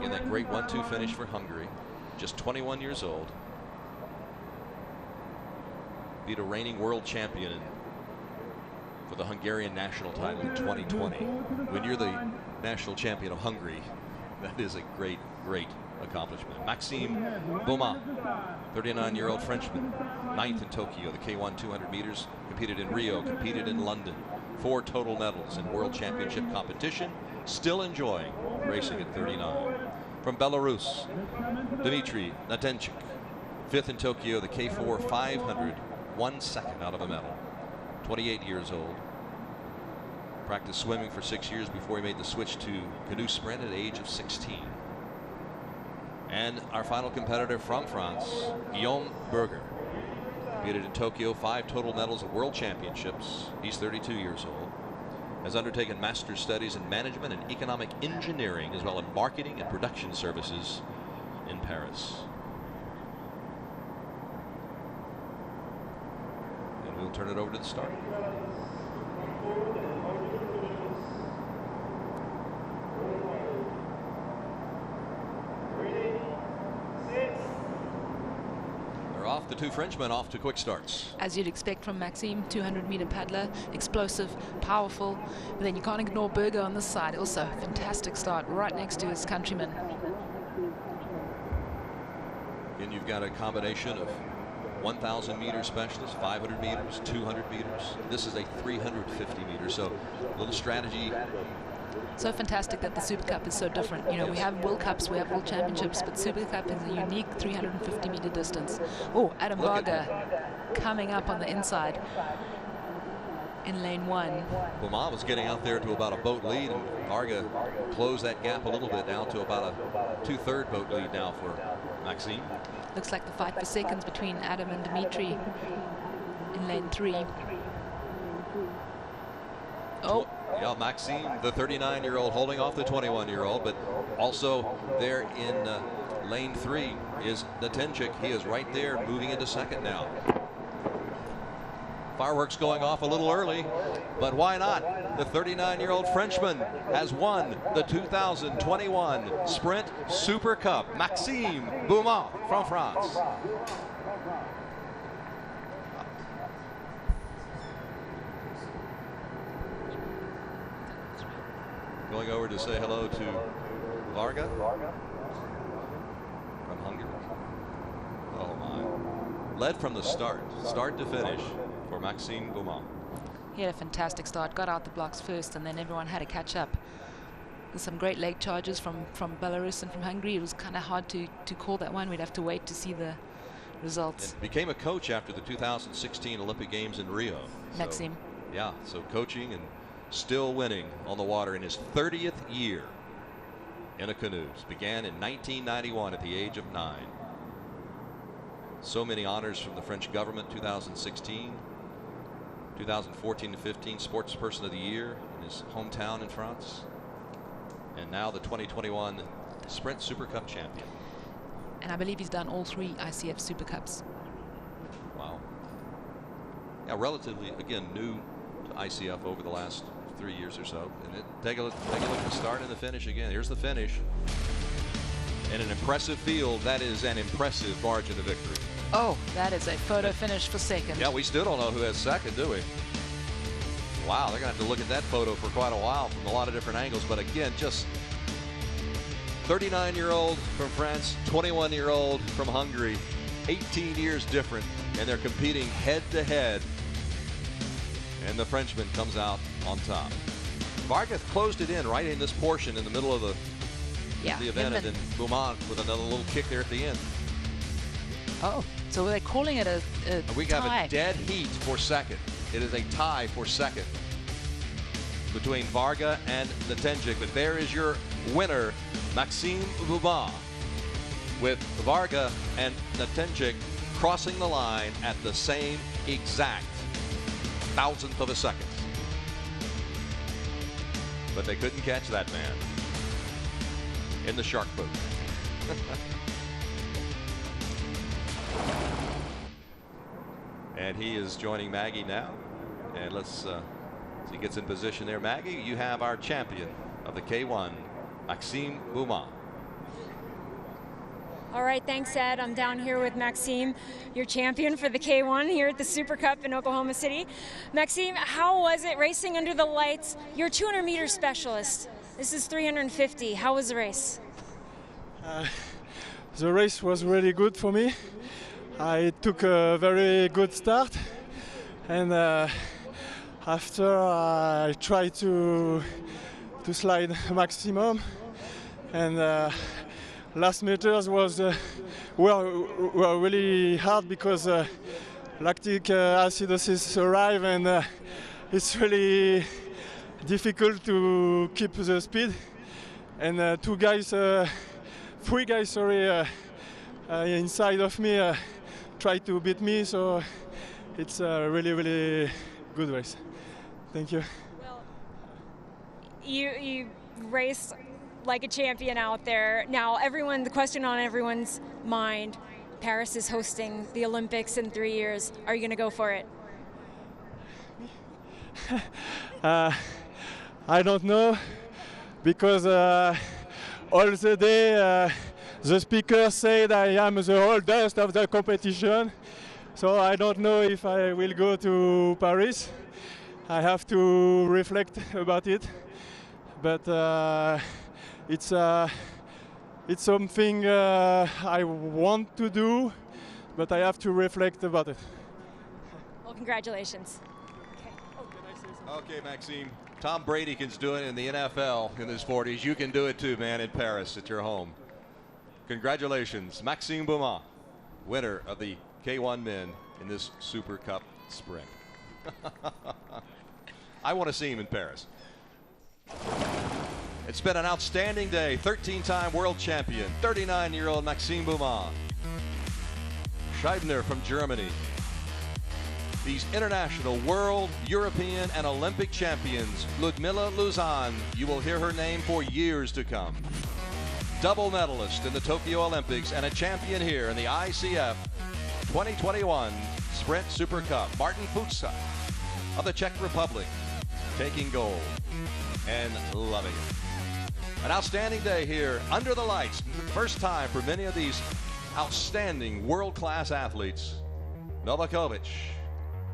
In that great 1-2 finish for Hungary. Just 21 years old. Beat a reigning world champion for the Hungarian national title in 2020. When you're the national champion of Hungary, that is a great, great accomplishment. Maxime Beaumont, 39-year-old Frenchman, 9th in Tokyo, the K1 200 meters, competed in Rio, competed in London. 4 total medals in world championship competition, still enjoying racing at 39. From Belarus, Dmitry Nadenchik, 5th in Tokyo, the K4 500, 1 second out of a medal. 28 years old. Practiced swimming for 6 years before he made the switch to canoe sprint at the age of 16. And our final competitor from France, Guillaume Berger. Competed in Tokyo, 5 total medals at world championships. He's 32 years old. Has undertaken master's studies in management and economic engineering, as well as marketing and production services in Paris. And we'll turn it over to the start. off. The two Frenchmen off to quick starts. As you'd expect from Maxime, 200-meter paddler, explosive, powerful. But then you can't ignore Berger on this side. Also, fantastic start right next to his countryman. And you've got a combination of 1,000 meter specialists, 500 meters, 200 meters. This is a 350 meters. So a little strategy. So fantastic that the Super Cup is so different. You know, we have World Cups, we have World Championships, but Super Cup is a unique 350-meter distance. Oh, Adam Varga coming up on the inside in lane 1. Beaumont was getting out there to about a boat lead, and Varga closed that gap a little bit down to about a 2/3 boat lead now for Maxime. Looks like the fight for seconds between Adam and Dimitri in lane 3. Oh. Yeah, Maxime, the 39-year-old, holding off the 21-year-old, but also there in lane 3 is Natenchik. He is right there, moving into second now. Fireworks going off a little early, but why not? The 39-year-old Frenchman has won the 2021 Sprint Super Cup. Maxime Beaumont from France. Going over to say hello to Varga from Hungary. Oh my. Led from the start to finish for Maxime Beaumont. He had a fantastic start, got out the blocks first, and then everyone had to catch up. There's some great leg charges from Belarus and from Hungary. It was kind of hard to call that one. We'd have to wait to see the results. And became a coach after the 2016 Olympic Games in Rio. Maxime. So, yeah, so coaching and still winning on the water in his 30th year in a canoes. Began in 1991 at the age of 9. So many honors from the French government. 2016, 2014 to 15 Sports Person of the Year in his hometown in France, and now the 2021 Sprint Super Cup champion. And I believe he's done all 3 ICF Super Cups. Wow. Yeah, relatively again new to ICF over the last 3 years or so. And take a look at the start and the finish again. Here's the finish. In an impressive field, that is an impressive margin of victory. Oh, that is a photo finish for second. Yeah, we still don't know who has second, do we? Wow, they're going to have to look at that photo for quite a while from a lot of different angles. But again, just 39-year-old from France, 21-year-old from Hungary, 18 years different, and they're competing head-to-head. And the Frenchman comes out on top. Varga closed it in right in this portion in the middle of the event, and then Beaumont with another little kick there at the end. Oh, so they're calling it a we tie. have a dead heat for second. It is a tie for second between Varga and Natenchik. But there is your winner, Maxime Beaumont, with Varga and Natenchik crossing the line at the same exact 1,000th of a second. But they couldn't catch that man in the shark boat. And he is joining Maggie now. And let's as he gets in position there. Maggie, you have our champion of the K1, Maxime Beaumont. All right, thanks, Ed. I'm down here with Maxime, your champion for the K1 here at the Super Cup in Oklahoma City. Maxime, how was it racing under the lights? You're a 200-meter specialist. This is 350. How was the race? The race was really good for me. I took a very good start, and after I tried to slide maximum, and last meters were really hard because lactic acidosis arrived, and it's really difficult to keep the speed. And three guys, inside of me tried to beat me, so it's a really, really good race. Thank you. Well, you raced like a champion out there. Now, the question on everyone's mind, Paris is hosting the Olympics in 3 years. Are you going to go for it? I don't know, because all the day the speaker said I am the oldest of the competition, so I don't know if I will go to Paris. I have to reflect about it, but it's something I want to do, but I have to reflect about it. Well, congratulations. Okay, Maxime. Tom Brady can do it in the NFL in his 40s. You can do it too, man, in Paris at your home. Congratulations, Maxime Beaumont, winner of the K1 men in this Super Cup sprint. I want to see him in Paris. It's been an outstanding day. 13-time world champion, 39-year-old Maxime Beaumont. Scheibner from Germany. These international, world, European, and Olympic champions, Ludmila Luzan, you will hear her name for years to come. Double medalist in the Tokyo Olympics and a champion here in the ICF 2021 Sprint Super Cup. Martin Fuchsa of the Czech Republic taking gold and loving it. An outstanding day here under the lights. First time for many of these outstanding world-class athletes. Novakovic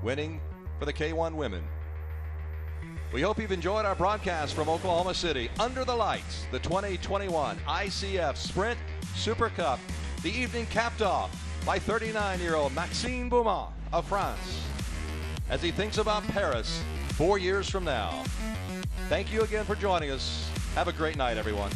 winning for the K1 women. We hope you've enjoyed our broadcast from Oklahoma City. Under the lights, the 2021 ICF Sprint Super Cup. The evening capped off by 39-year-old Maxime Beaumont of France as he thinks about Paris 4 years from now. Thank you again for joining us. Have a great night, everyone.